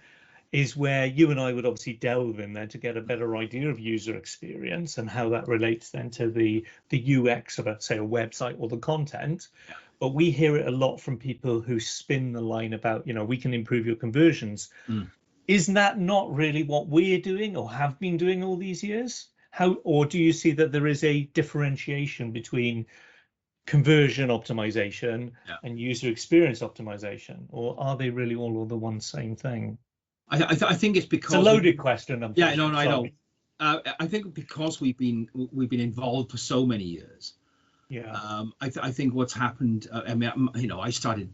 A: is where you and I would obviously delve in there to get a better idea of user experience and how that relates then to the UX of, say, a website or the content. Yeah. But we hear it a lot from people who spin the line about, we can improve your conversions. Isn't that not really what we're doing or have been doing all these years? Or do you see that there is a differentiation between conversion optimization and user experience optimization, or are they really all the one same thing?
B: I think it's because
A: it's a loaded question.
B: I know. I think because we've been involved for so many years. Yeah. I think what's happened. I started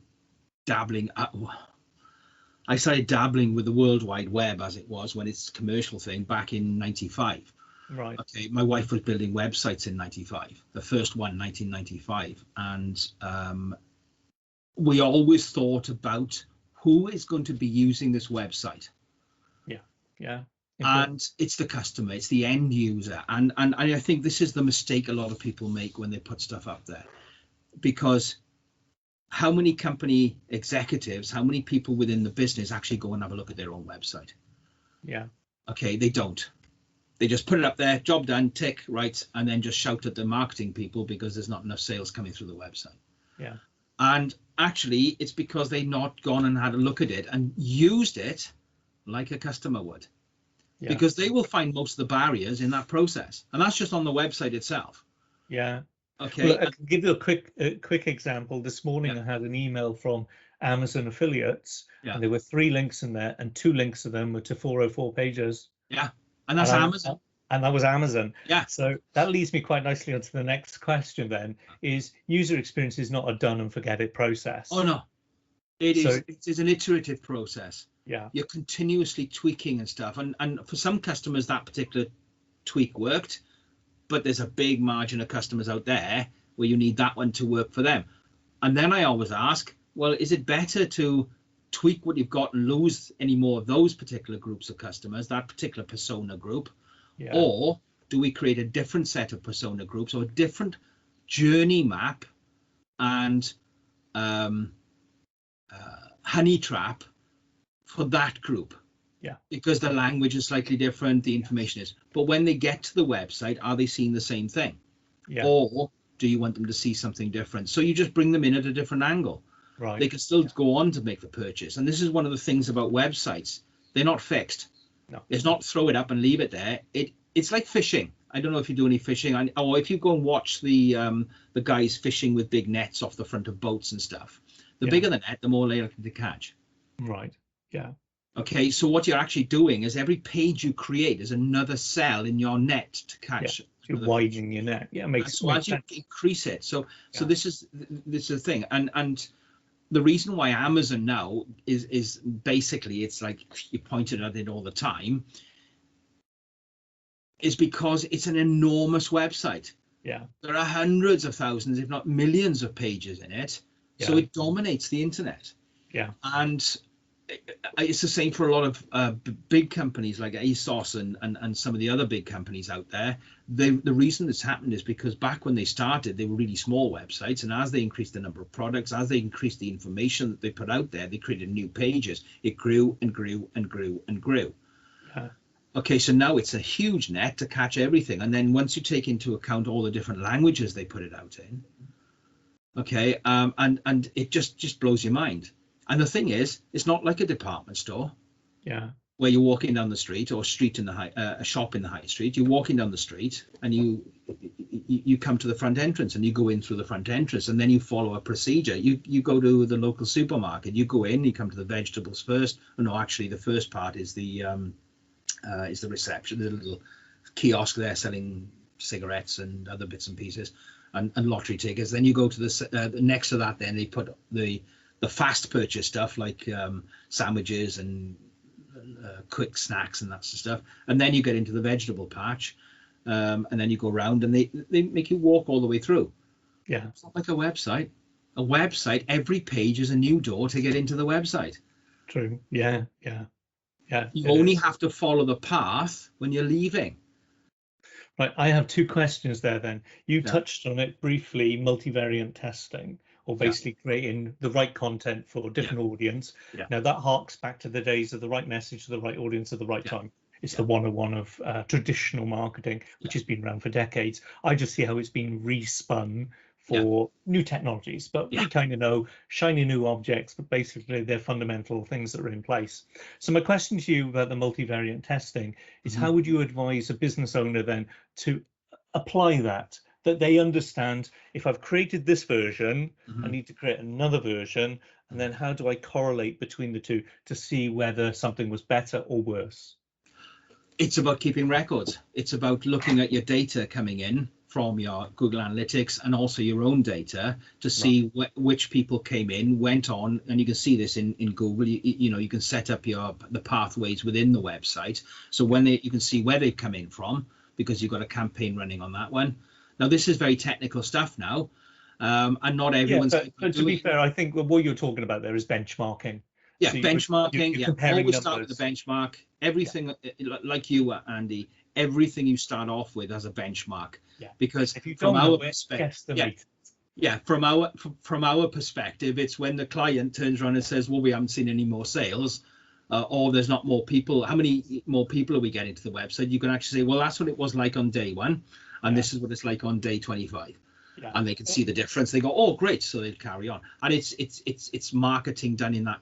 B: dabbling. I started dabbling with the World Wide Web as it was when it's a commercial thing back in '95.
A: Right.
B: Okay. My wife was building websites in '95. The first one, 1995, and we always thought about who is going to be using this website.
A: Yeah.
B: And it's the customer, it's the end user. And I think this is the mistake a lot of people make when they put stuff up there. Because how many company executives, how many people within the business actually go and have a look at their own website?
A: Yeah.
B: Okay, they don't. They just put it up there, job done, tick, right, and then just shout at the marketing people because there's not enough sales coming through the website.
A: Yeah.
B: And actually, it's because they've not gone and had a look at it and used it like a customer would. Yeah. Because they will find most of the barriers in that process. And that's just on the website itself.
A: Yeah.
B: Okay.
A: Well, I can give you a quick example. This morning I had an email from Amazon affiliates, and there were 3 links in there, and 2 links of them were to 404 pages.
B: Yeah. And that's Amazon.
A: And that was Amazon.
B: Yeah.
A: So that leads me quite nicely onto the next question then, is user experience is not a done and forget it process.
B: Oh, no. It is an iterative process.
A: Yeah.
B: You're continuously tweaking and stuff. And for some customers, that particular tweak worked, but there's a big margin of customers out there where you need that one to work for them. And then I always ask, well, is it better to tweak what you've got and lose any more of those particular groups of customers, that particular persona group? Yeah. Or do we create a different set of persona groups or a different journey map and honey trap for that group?
A: Yeah.
B: Because the language is slightly different, the information is. But when they get to the website, are they seeing the same thing?
A: Yeah.
B: Or do you want them to see something different? So you just bring them in at a different angle.
A: Right.
B: They can still go on to make the purchase. And this is one of the things about websites. They're not fixed.
A: No.
B: It's not throw it up and leave it there. It's like fishing. I don't know if you do any fishing, or if you go and watch the guys fishing with big nets off the front of boats and stuff. The bigger the net, the more likely to catch.
A: Right. Yeah.
B: Okay. So what you're actually doing is every page you create is another cell in your net to catch.
A: Yeah. You're widening your net. Yeah, makes
B: sense. You increase it. So this is the thing, and the reason why Amazon now is basically, it's like you pointed at it all the time, is because it's an enormous website.
A: Yeah.
B: There are hundreds of thousands, if not millions of pages in it. Yeah. So it dominates the internet.
A: Yeah.
B: And it's the same for a lot of big companies like ASOS and some of the other big companies out there. The reason this happened is because back when they started, they were really small websites. And as they increased the number of products, as they increased the information that they put out there, they created new pages. It grew and grew and grew and grew.
A: Yeah.
B: Okay, so now it's a huge net to catch everything. And then once you take into account all the different languages they put it out in, okay, and it just blows your mind. And the thing is, it's not like a department store.
A: Yeah.
B: Where you're walking down the street, or a shop in the high street. You're walking down the street and you come to the front entrance and you go in through the front entrance, and then you follow a procedure. You go to the local supermarket. You go in, you come to the vegetables first. Oh, no, actually, the first part is the reception, the little kiosk there selling cigarettes and other bits and pieces, and lottery tickets. Then you go to the next to that. Then they put the fast purchase stuff like sandwiches and quick snacks and that sort of stuff. And then you get into the vegetable patch, and then you go around and they make you walk all the way through.
A: Yeah.
B: It's not like a website. A website, every page is a new door to get into the website.
A: True. Yeah. Yeah. Yeah.
B: You only have to follow the path when you're leaving.
A: Right. I have two questions there then. You touched on it briefly, multivariant testing, or basically creating the right content for different audience.
B: Yeah.
A: Now that harks back to the days of the right message to the right audience at the right time. It's the 101 of traditional marketing, which has been around for decades. I just see how it's been respun for new technologies, but we kind of know shiny new objects, but basically they're fundamental things that are in place. So my question to you about the multivariant testing is how would you advise a business owner then to apply that they understand, if I've created this version, I need to create another version, and then how do I correlate between the two to see whether something was better or worse?
B: It's about keeping records. It's about looking at your data coming in from your Google Analytics and also your own data to see which people came in, went on, and you can see this in Google. You can set up the pathways within the website, so when you can see where they've come in from, because you've got a campaign running on that one. Now, this is very technical stuff now, and not everyone's.
A: But to be fair, I think what you're talking about there is benchmarking.
B: Yeah, so benchmarking.
A: You're
B: always start with the benchmark. Everything, like you, Andy, everything you start off with as a benchmark.
A: Yeah.
B: Because
A: if you
B: from
A: don't
B: our perspective, from our perspective, it's when the client turns around and says, "Well, we haven't seen any more sales." Or there's not more people. How many more people are we getting to the website? You can actually say, well, that's what it was like on day 1, and this is what it's like on day 25. Yeah. And they can see the difference. They go, oh, great. So they carry on. And it's marketing done in that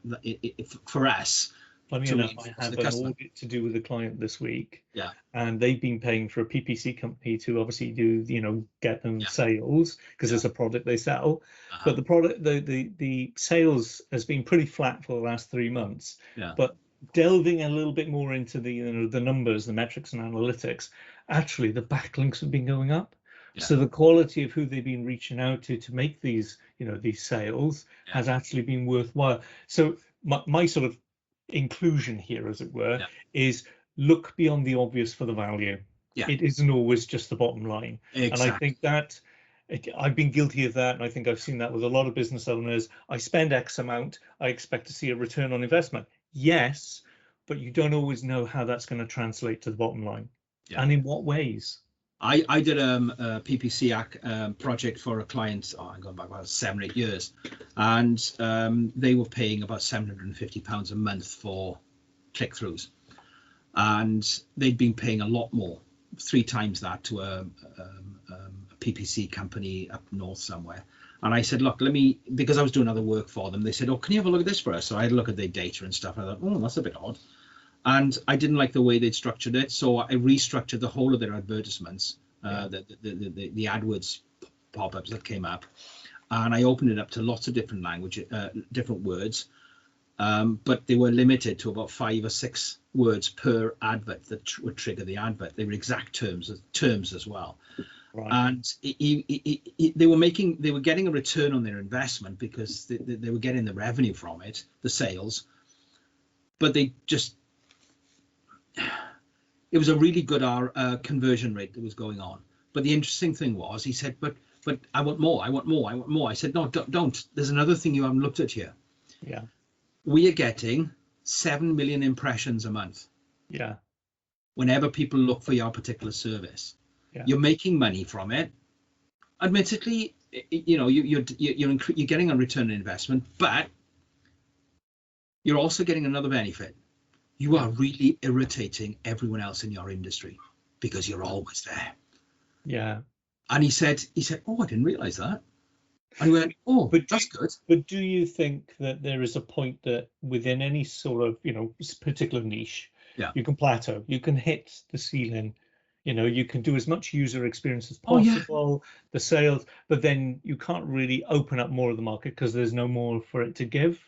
B: for us.
A: Funny enough, I have an audit to do with a client this week.
B: Yeah.
A: And they've been paying for a PPC company to obviously get them sales because there's a product they sell. But the product, the sales has been pretty flat for the last 3 months.
B: Yeah.
A: But delving a little bit more into the the numbers, the metrics and analytics, actually the backlinks have been going up.
B: Yeah.
A: So the quality of who they've been reaching out to make these, these sales
B: Yeah.
A: has actually been worthwhile. So my sort of inclusion here, as it were,
B: Yeah.
A: is look beyond the obvious for the value.
B: Yeah.
A: It isn't always just the bottom line.
B: Exactly.
A: And I think that I've been guilty of that, and I think I've seen that with a lot of business owners. I spend X amount, I expect to see a return on investment. Yes, but you don't always know how that's going to translate to the bottom line, and in what ways.
B: I did a PPC project for a client, I'm going back about 7 or 8 years, and they were paying about £750 a month for click-throughs, and they'd been paying a lot more, 3 times that, to a PPC company up north somewhere. And I said, look, because I was doing other work for them, they said, oh, can you have a look at this for us? So I had a look at their data and stuff, and I thought, oh, that's a bit odd. And I didn't like the way they'd structured it, so I restructured the whole of their advertisements, the AdWords pop-ups that came up, and I opened it up to lots of different languages, different words, but they were limited to about 5 or 6 words per advert that would trigger the advert. They were exact terms as well. Right. And they were getting a return on their investment because they were getting the revenue from it, the sales, but they just, it was a really good conversion rate that was going on. But the interesting thing was, he said, but I want more, I want more, I want more. I said, no, don't. There's another thing you haven't looked at here.
A: Yeah.
B: We are getting 7 million impressions a month.
A: Yeah.
B: Whenever people look for your particular service. Yeah. You're making money from it. Admittedly, you're getting a return on investment, but you're also getting another benefit. You are really irritating everyone else in your industry because you're always there.
A: Yeah.
B: And he said, oh, I didn't realize that. And he went, oh, but that's good.
A: But do you think that there is a point that within any sort of, particular niche, you can plateau, you can hit the ceiling, you can do as much user experience as possible, the sales, but then you can't really open up more of the market because there's no more for it to give?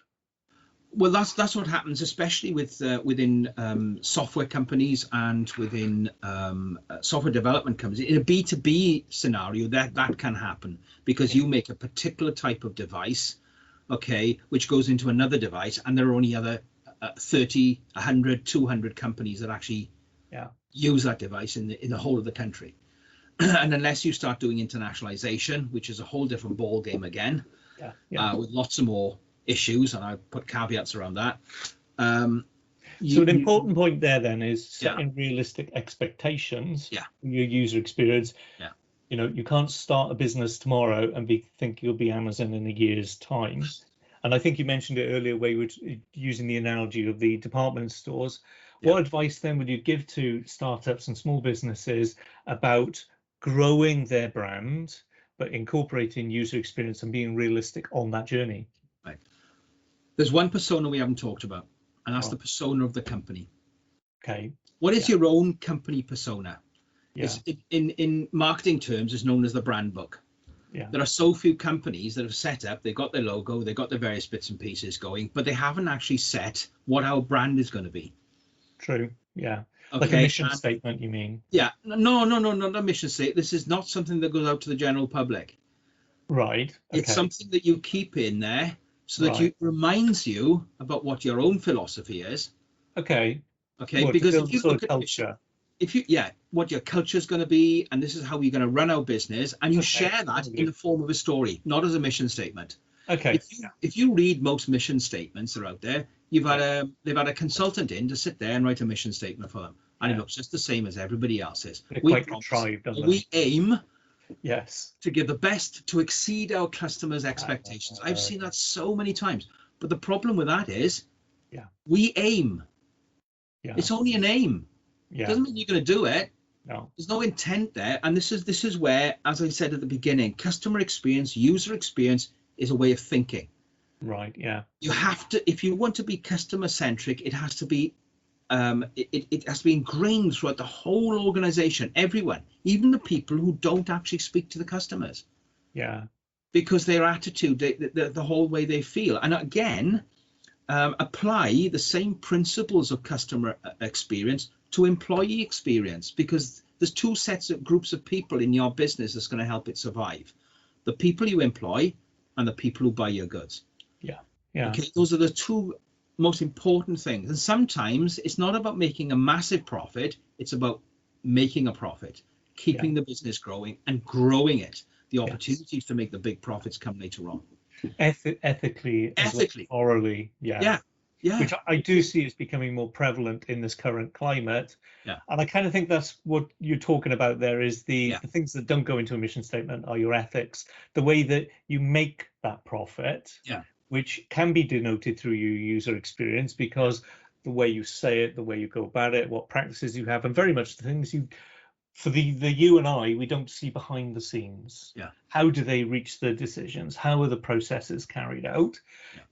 B: Well, that's what happens, especially within software companies and within software development companies. In a B2B scenario, that can happen because you make a particular type of device, okay, which goes into another device, and there are only other 30, 100, 200 companies that actually use that device in the whole of the country. And unless you start doing internationalization, which is a whole different ball game again, with lots of more issues, and I put caveats around that.
A: So an important point there then is setting realistic expectations for your user experience. You can't start a business tomorrow and think you'll be Amazon in a year's time. And I think you mentioned it earlier where you were using the analogy of the department stores. What advice then would you give to startups and small businesses about growing their brand, but incorporating user experience and being realistic on that journey?
B: Right. There's one persona we haven't talked about, and that's the persona of the company.
A: Okay.
B: What is your own company persona? In marketing terms, is known as the brand book. There are so few companies that have set up, they've got their logo, they've got their various bits and pieces going, but they haven't actually set what our brand is going to be.
A: True. Yeah.
B: Okay.
A: Like a mission statement, you mean?
B: Yeah. No, not a mission statement. This is not something that goes out to the general public.
A: Right. Okay.
B: It's something that you keep in there so that it reminds you about what your own philosophy is.
A: Okay.
B: Okay. Because if you look at culture, what your culture is going to be, and this is how you're going to run our business, and you share that in the form of a story, not as a mission statement.
A: Okay.
B: If you read most mission statements that are out there, they've had a consultant in to sit there and write a mission statement for them, and it looks just the same as everybody else's.
A: They're quite contrived, doesn't
B: we aim
A: to
B: give the best, to exceed our customers' expectations. I've seen that so many times, but the problem with that is we aim. It's only an aim. It doesn't mean you're going to do it.
A: No.
B: There's no intent there, and this is where, as I said at the beginning, customer experience, user experience is a way of thinking.
A: Right. Yeah.
B: You have to, if you want to be customer centric, it has to be it has to be ingrained throughout the whole organization, everyone, even the people who don't actually speak to the customers.
A: Yeah.
B: Because their attitude, the whole way they feel. And again, apply the same principles of customer experience to employee experience, because there's two sets of groups of people in your business that's going to help it survive: the people you employ and the people who buy your goods.
A: Yeah. Yeah.
B: Okay, those are the two most important things. And sometimes it's not about making a massive profit, it's about making a profit, keeping the business growing and growing it. The opportunities to make the big profits come later on.
A: Ethically, as well as morally.
B: Yeah.
A: Which I do see is becoming more prevalent in this current climate.
B: Yeah.
A: And I kind of think that's what you're talking about there, is the things that don't go into a mission statement are your ethics, the way that you make that profit, which can be denoted through your user experience, because the way you say it, the way you go about it, what practices you have, and very much the things you, for the you and I, we don't see behind the scenes. How do they reach the decisions? How are the processes carried out?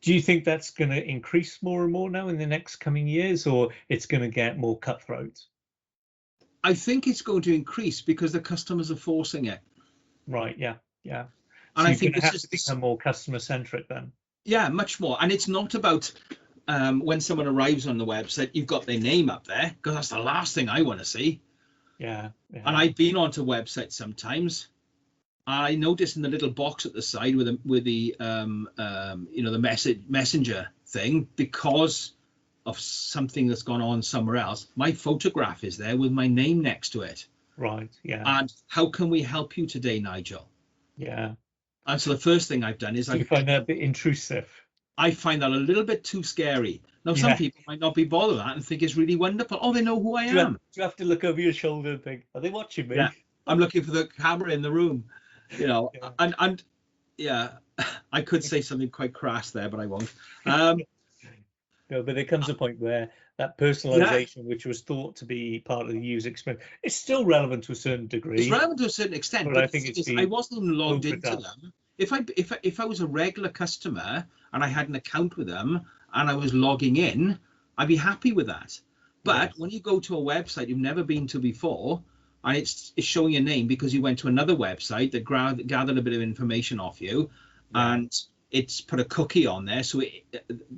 A: Do you think that's going to increase more and more now in the next coming years, or it's going to get more cutthroat?
B: I think it's going to increase because the customers are forcing it.
A: Right. Yeah.
B: And
A: so
B: I think
A: it's have to become more customer centric then.
B: Yeah, much more. And it's not about when someone arrives on the website, you've got their name up there, because that's the last thing I want to see.
A: Yeah.
B: And I've been onto websites sometimes. I noticed in the little box at the side with the the messenger thing, because of something that's gone on somewhere else, my photograph is there with my name next to it.
A: Right. Yeah.
B: And how can we help you today, Nigel?
A: Yeah.
B: And so the first thing I've done is
A: I find that a bit intrusive.
B: I find that a little bit too scary. Now, some people might not be bothered with that and think it's really wonderful. Oh, they know who I am.
A: Do you have to look over your shoulder and think, are they watching me?
B: Yeah, I'm looking for the camera in the room, and I could say something quite crass there, but I won't.
A: No, but there comes a point where that personalization, which was thought to be part of the user experience, is still relevant to a certain degree.
B: It's relevant to a certain extent, but I think I wasn't even logged into them. If I was a regular customer and I had an account with them and I was logging in, I'd be happy with that. But when you go to a website you've never been to before, and it's showing your name because you went to another website that gathered a bit of information off you, and it's put a cookie on there, so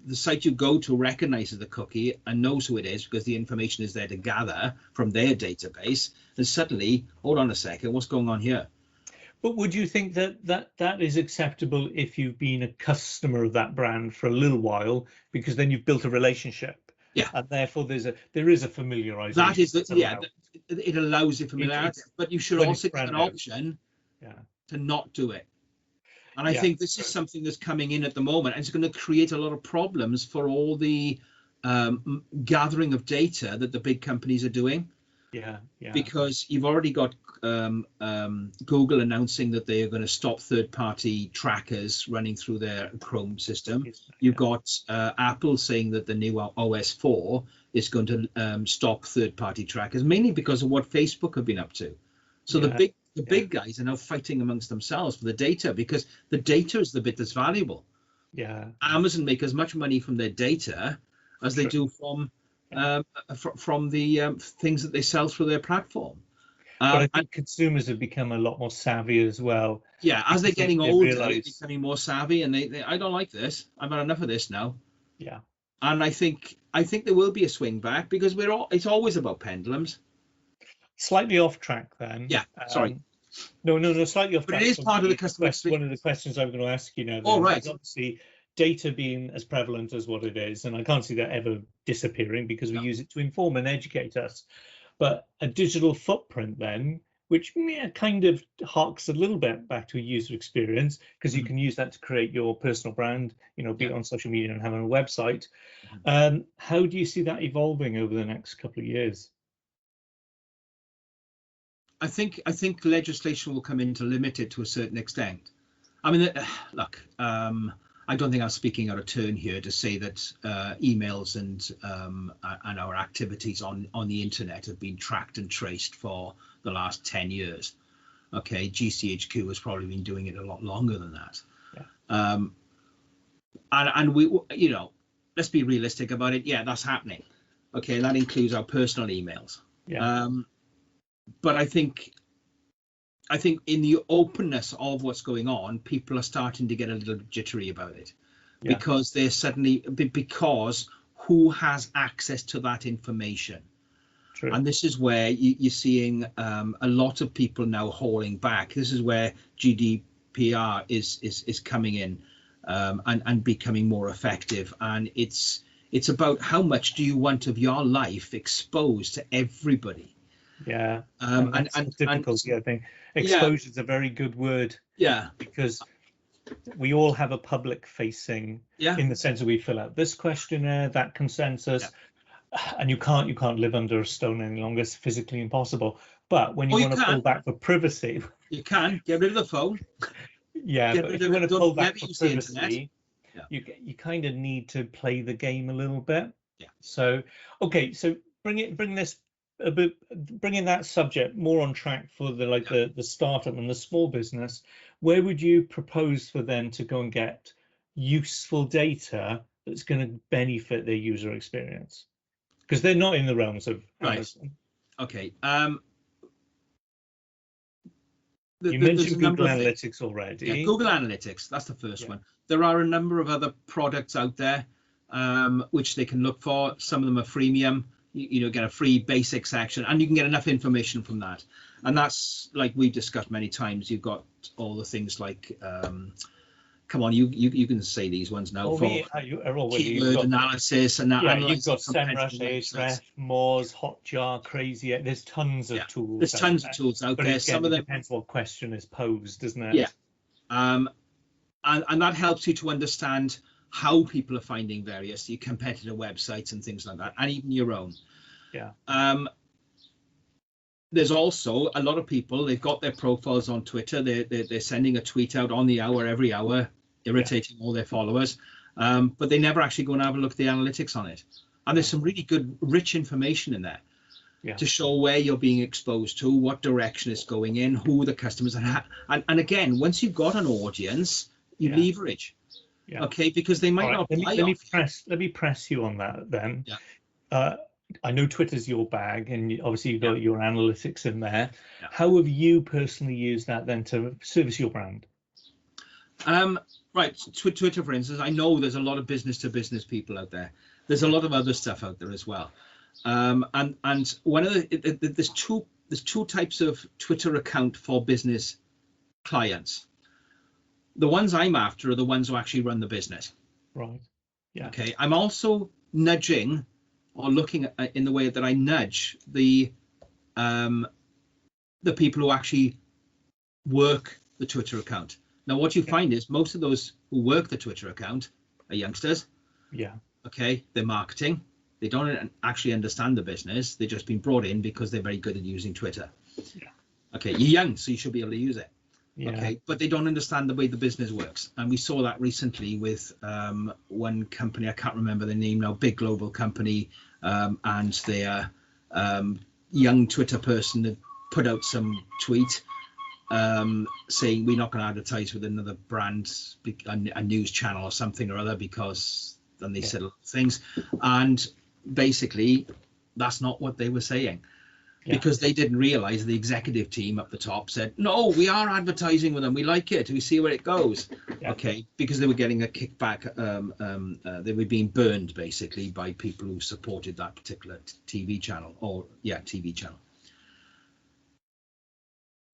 B: the site you go to recognizes the cookie and knows who it is because the information is there to gather from their database. And suddenly, hold on a second, what's going on here?
A: But would you think that is acceptable if you've been a customer of that brand for a little while, because then you've built a relationship?
B: Yeah,
A: and therefore there is a familiarization.
B: That is it allows you familiarity, but you should also give an option to not do it. And I think this is something that's coming in at the moment, and it's going to create a lot of problems for all the gathering of data that the big companies are doing. Because you've already got Google announcing that they are going to stop third-party trackers running through their Chrome system. You've got Apple saying that the new OS 4 is going to stop third-party trackers, mainly because of what Facebook have been up to. So the big guys are now fighting amongst themselves for the data, because the data is the bit that's valuable. Amazon make as much money from their data as they do from the things that they sell through their platform.
A: But I think consumers have become a lot more savvy as well.
B: Yeah, as they're getting older, they're becoming more savvy, and they I don't like this. I've had enough of this now.
A: Yeah.
B: And I think there will be a swing back, because it's always about pendulums.
A: Slightly off track then.
B: Yeah, sorry.
A: No, slightly off track.
B: But it is part of the customer experience.
A: One of the questions I'm going to ask you now.
B: Oh, right.
A: Obviously, data being as prevalent as what it is, and I can't see that ever disappearing, because we use it to inform and educate us. But a digital footprint then, which kind of harks a little bit back to a user experience, because you can use that to create your personal brand, be it on social media and having a website. How do you see that evolving over the next couple of years?
B: I think legislation will come in to limit it to a certain extent. I mean, look, I don't think I'm speaking out of turn here to say that emails and our activities on the internet have been tracked and traced for the last 10 years. Okay, GCHQ has probably been doing it a lot longer than that. And we, let's be realistic about it. Yeah, that's happening. Okay, that includes our personal emails. But I think in the openness of what's going on, people are starting to get a little jittery about it. because they're suddenly, because who has access to that information?
A: True.
B: And this is where you're seeing a lot of people now hauling back. This is where GDPR is coming in and becoming more effective. And it's about how much do you want of your life exposed to everybody.
A: Yeah, and the difficulty, I think. Exposure is a very good word.
B: Yeah,
A: because we all have a public facing, in the sense that we fill out this questionnaire, that consensus, and you can't live under a stone any longer. It's physically impossible. But when you want to pull back for privacy,
B: you can get rid of the phone.
A: Yeah, but if you want to pull back for privacy, you kind of need to play the game a little bit.
B: Yeah.
A: So okay, so bringing that subject more on track for the startup and the small business. Where would you propose for them to go and get useful data that's going to benefit their user experience? Because they're not in the realms of Amazon.
B: Okay.
A: You mentioned Google Analytics already.
B: Yeah, Google Analytics, that's the first one. There are a number of other products out there which they can look for. Some of them are freemium. You get a free basic section, and you can get enough information from that. And that's, like we've discussed many times, you've got all the things like, come on, you can say these ones now, for keyword analysis and that.
A: Yeah, you've got SEMrush, Ahrefs, Moz, Hotjar, Crazy. There's tons of tools.
B: There's tons of tools out there.
A: Some of them depends what question is posed, doesn't it?
B: Yeah. And that helps you to understand how people are finding various your competitor websites and things like that, and even your own.
A: Yeah.
B: There's also a lot of people, they've got their profiles on Twitter. They're sending a tweet out on the hour, every hour, irritating all their followers, but they never actually go and have a look at the analytics on it. And there's some really good, rich information in there to show where you're being exposed to, what direction it's going in, who the customers are. And again, once you've got an audience, you leverage. Yeah. Okay, because they might not.
A: Let me press you on that then. Yeah. I know Twitter's your bag, and obviously you've got your analytics in there. Yeah. How have you personally used that then to service your brand?
B: Right, Twitter, for instance, I know there's a lot of business-to-business people out there. There's a lot of other stuff out there as well. And one of there's two types of Twitter account for business clients. The ones I'm after are the ones who actually run the business.
A: Right. Yeah.
B: Okay. I'm also nudging, or looking at, in the way that I nudge the people who actually work the Twitter account. Now, what you find is most of those who work the Twitter account are youngsters.
A: Yeah.
B: Okay. They're marketing. They don't actually understand the business. They've just been brought in because they're very good at using Twitter. Yeah. Okay. You're young, so you should be able to use it. Yeah. Okay, but they don't understand the way the business works, and we saw that recently with one company. I can't remember the name now. Big global company, and their young Twitter person had put out some tweet saying we're not going to advertise with another brand, a news channel or something or other, because then they said a lot of things, and basically that's not what they were saying. Yeah. Because they didn't realize the executive team up the top said, no, we are advertising with them. We like it. We see where it goes. Yeah. Okay. Because they were getting a kickback. They were being burned basically by people who supported that particular TV channel TV channel.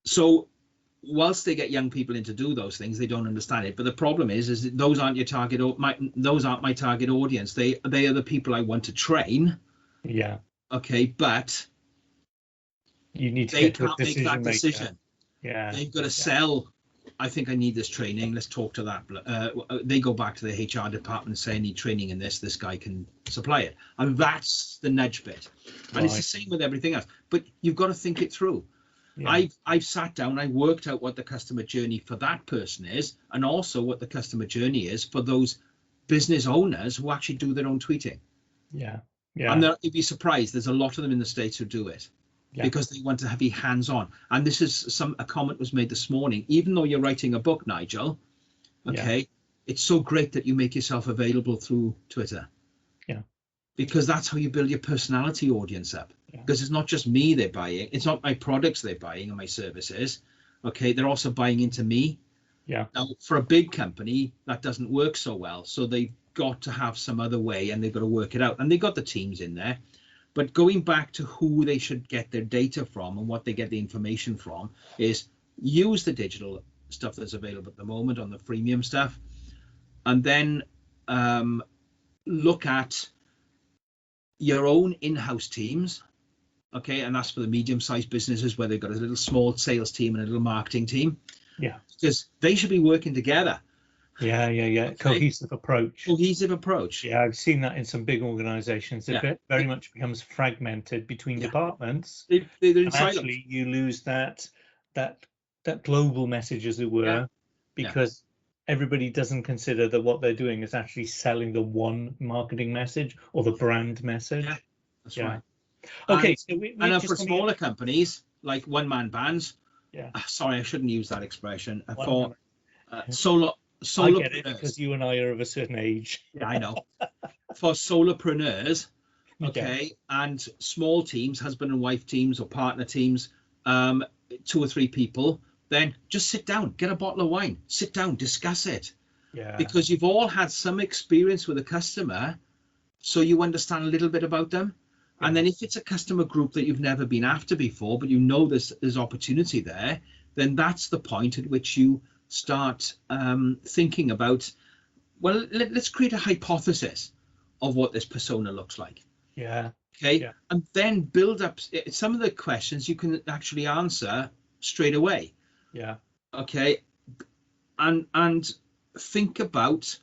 B: So whilst they get young people in to do those things, they don't understand it. But the problem is that those aren't your target. Those aren't my target audience. They are the people I want to train.
A: Yeah.
B: Okay. But
A: you need to
B: they can't make that decision.
A: Yeah,
B: they've got to sell. I think I need this training. Let's talk to that. They go back to the HR department and say, I need training in this. This guy can supply it. And that's the nudge bit. And it's the same with everything else. But you've got to think it through. Yeah. I've sat down. I worked out what the customer journey for that person is, and also what the customer journey is for those business owners who actually do their own tweeting.
A: Yeah. Yeah.
B: And you'd be surprised. There's a lot of them in the States who do it. Yeah. Because they want to be hands-on. And this is a comment was made this morning. Even though you're writing a book, Nigel, okay, it's so great that you make yourself available through Twitter.
A: Yeah.
B: Because that's how you build your personality audience up. Yeah. Because it's not just me they're buying. It's not my products they're buying and my services. Okay, they're also buying into me.
A: Yeah.
B: Now, for a big company, that doesn't work so well. So they've got to have some other way, and they've got to work it out. And they've got the teams in there. But going back to who they should get their data from and what they get the information from is use the digital stuff that's available at the moment on the freemium stuff, and then look at your own in-house teams. Okay, and that's for the medium-sized businesses where they've got a little small sales team and a little marketing team.
A: Yeah,
B: because they should be working together.
A: Yeah. Okay. Cohesive approach. Yeah, I've seen that in some big organizations. It very much becomes fragmented between departments.
B: They're in silos.
A: Actually, you lose that global message, as it were, because everybody doesn't consider that what they're doing is actually selling the one marketing message or the brand message.
B: Yeah, that's right.
A: Okay,
B: and for smaller companies like one-man bands, sorry, I shouldn't use that expression, for solopreneurs.
A: I get it because you and I are of a certain age.
B: Yeah, I know. For solopreneurs, okay, and small teams, husband and wife teams or partner teams, 2 or 3 people, then just sit down, get a bottle of wine, sit down, discuss it. Yeah. Because you've all had some experience with a customer, so you understand a little bit about them. And then if it's a customer group that you've never been after before, but you know there's opportunity there, then that's the point at which you start thinking about, well, let's create a hypothesis of what this persona looks like.
A: Yeah.
B: Okay. Yeah. And then build up some of the questions you can actually answer straight away.
A: Yeah.
B: Okay. And think about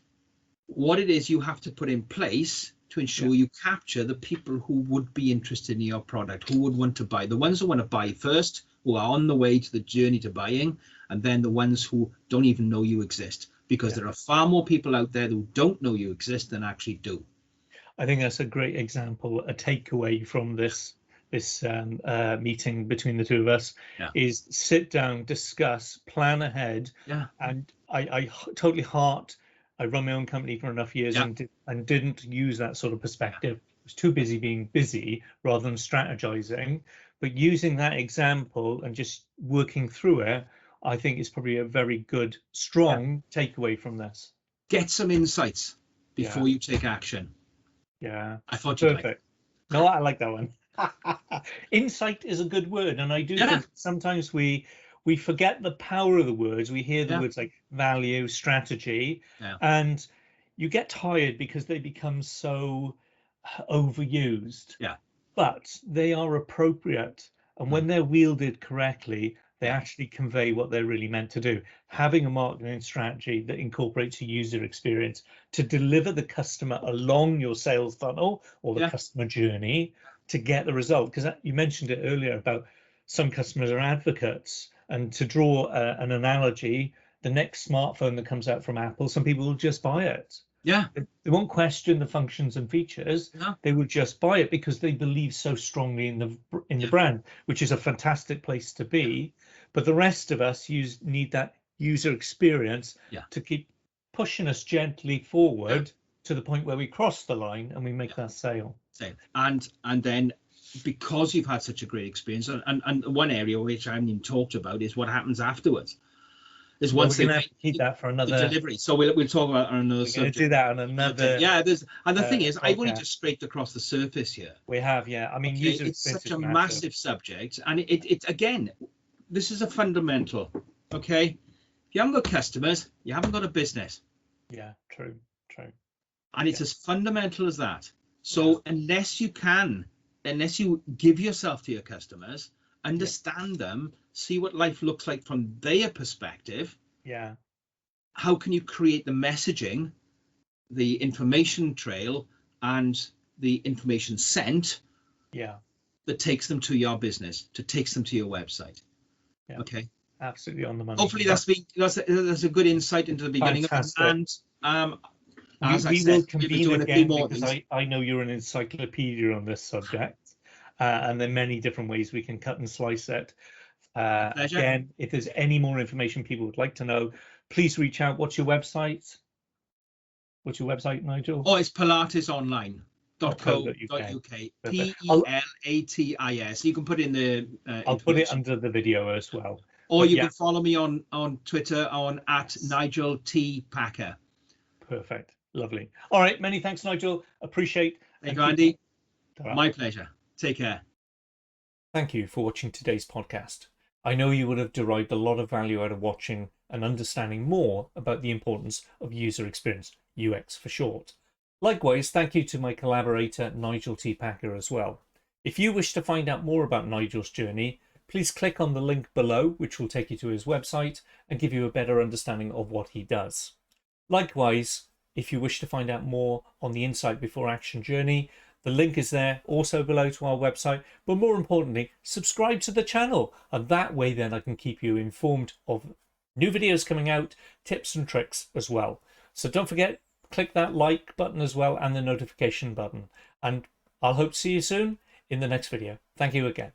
B: what it is you have to put in place to ensure you capture the people who would be interested in your product, who would want to buy, the ones who want to buy first, who are on the way to the journey to buying, and then the ones who don't even know you exist, because there are far more people out there who don't know you exist than actually do.
A: I think that's a great example. A takeaway from this meeting between the two of us is sit down, discuss, plan ahead. Yeah. And I totally I run my own company for enough years and didn't use that sort of perspective. I was too busy being busy rather than strategizing. But using that example and just working through it, I think is probably a very good, strong takeaway from this.
B: Get some insights before you take action.
A: Yeah,
B: I thought you
A: perfect. No, I like that one. Insight is a good word, and I do think sometimes we forget the power of the words. We hear the words like value, strategy, and you get tired because they become so overused. Yeah. But they are appropriate, and when they're wielded correctly, they actually convey what they're really meant to do. Having a marketing strategy that incorporates a user experience to deliver the customer along your sales funnel or the customer journey to get the result. Because you mentioned it earlier about some customers are advocates. And to draw an analogy, the next smartphone that comes out from Apple, some people will just buy it.
B: Yeah.
A: They won't question the functions and features. No. They will just buy it because they believe so strongly in the brand, which is a fantastic place to be. But the rest of us need that user experience to keep pushing us gently forward to the point where we cross the line and we make that sale.
B: And then, because you've had such a great experience, and one area which I haven't even talked about is what happens afterwards. Is once
A: they keep that for another
B: delivery. So we'll talk about on another subject.
A: Do that on another.
B: Yeah, and the thing is, I've only just scraped across the surface here.
A: We have, I mean,
B: it's such a massive subject, and it again, this is a fundamental. Okay, if you haven't got customers, you haven't got a business.
A: Yeah, true.
B: And it's as fundamental as that. So unless you give yourself to your customers, understand them, see what life looks like from their perspective. Yeah. How can you create the messaging, the information trail, and the information sent? Yeah. That takes them to your business, takes them to your website. Yeah. Okay.
A: Absolutely on the money.
B: Hopefully that's a good insight into the beginning.
A: Fantastic.
B: And
A: we will convene again because I know you're an encyclopedia on this subject. And there are many different ways we can cut and slice it. Again, if there's any more information people would like to know, please reach out. What's your website? What's your website, Nigel?
B: Oh, it's pilatesonline.co.uk. PELATIS. You can put in the.
A: I'll put it under the video as well.
B: Or
A: But
B: you
A: yeah,
B: can follow me on Twitter on @Nigel T Packer.
A: perfect. Lovely. All right. Many thanks, Nigel. Appreciate.
B: Thank
A: And
B: you,
A: keep
B: Andy.
A: Ta-ra.
B: My pleasure. Take care.
C: Thank you for watching today's podcast. I know you would have derived a lot of value out of watching and understanding more about the importance of user experience, UX for short. Likewise, thank you to my collaborator, Nigel T Packer, as well. If you wish to find out more about Nigel's journey, please click on the link below, which will take you to his website and give you a better understanding of what he does. Likewise, if you wish to find out more on the Insight Before Action journey, the link is there also below to our website, but more importantly, subscribe to the channel, and that way then I can keep you informed of new videos coming out, tips and tricks as well. So don't forget, click that like button as well and the notification button, and I'll hope to see you soon in the next video. Thank you again.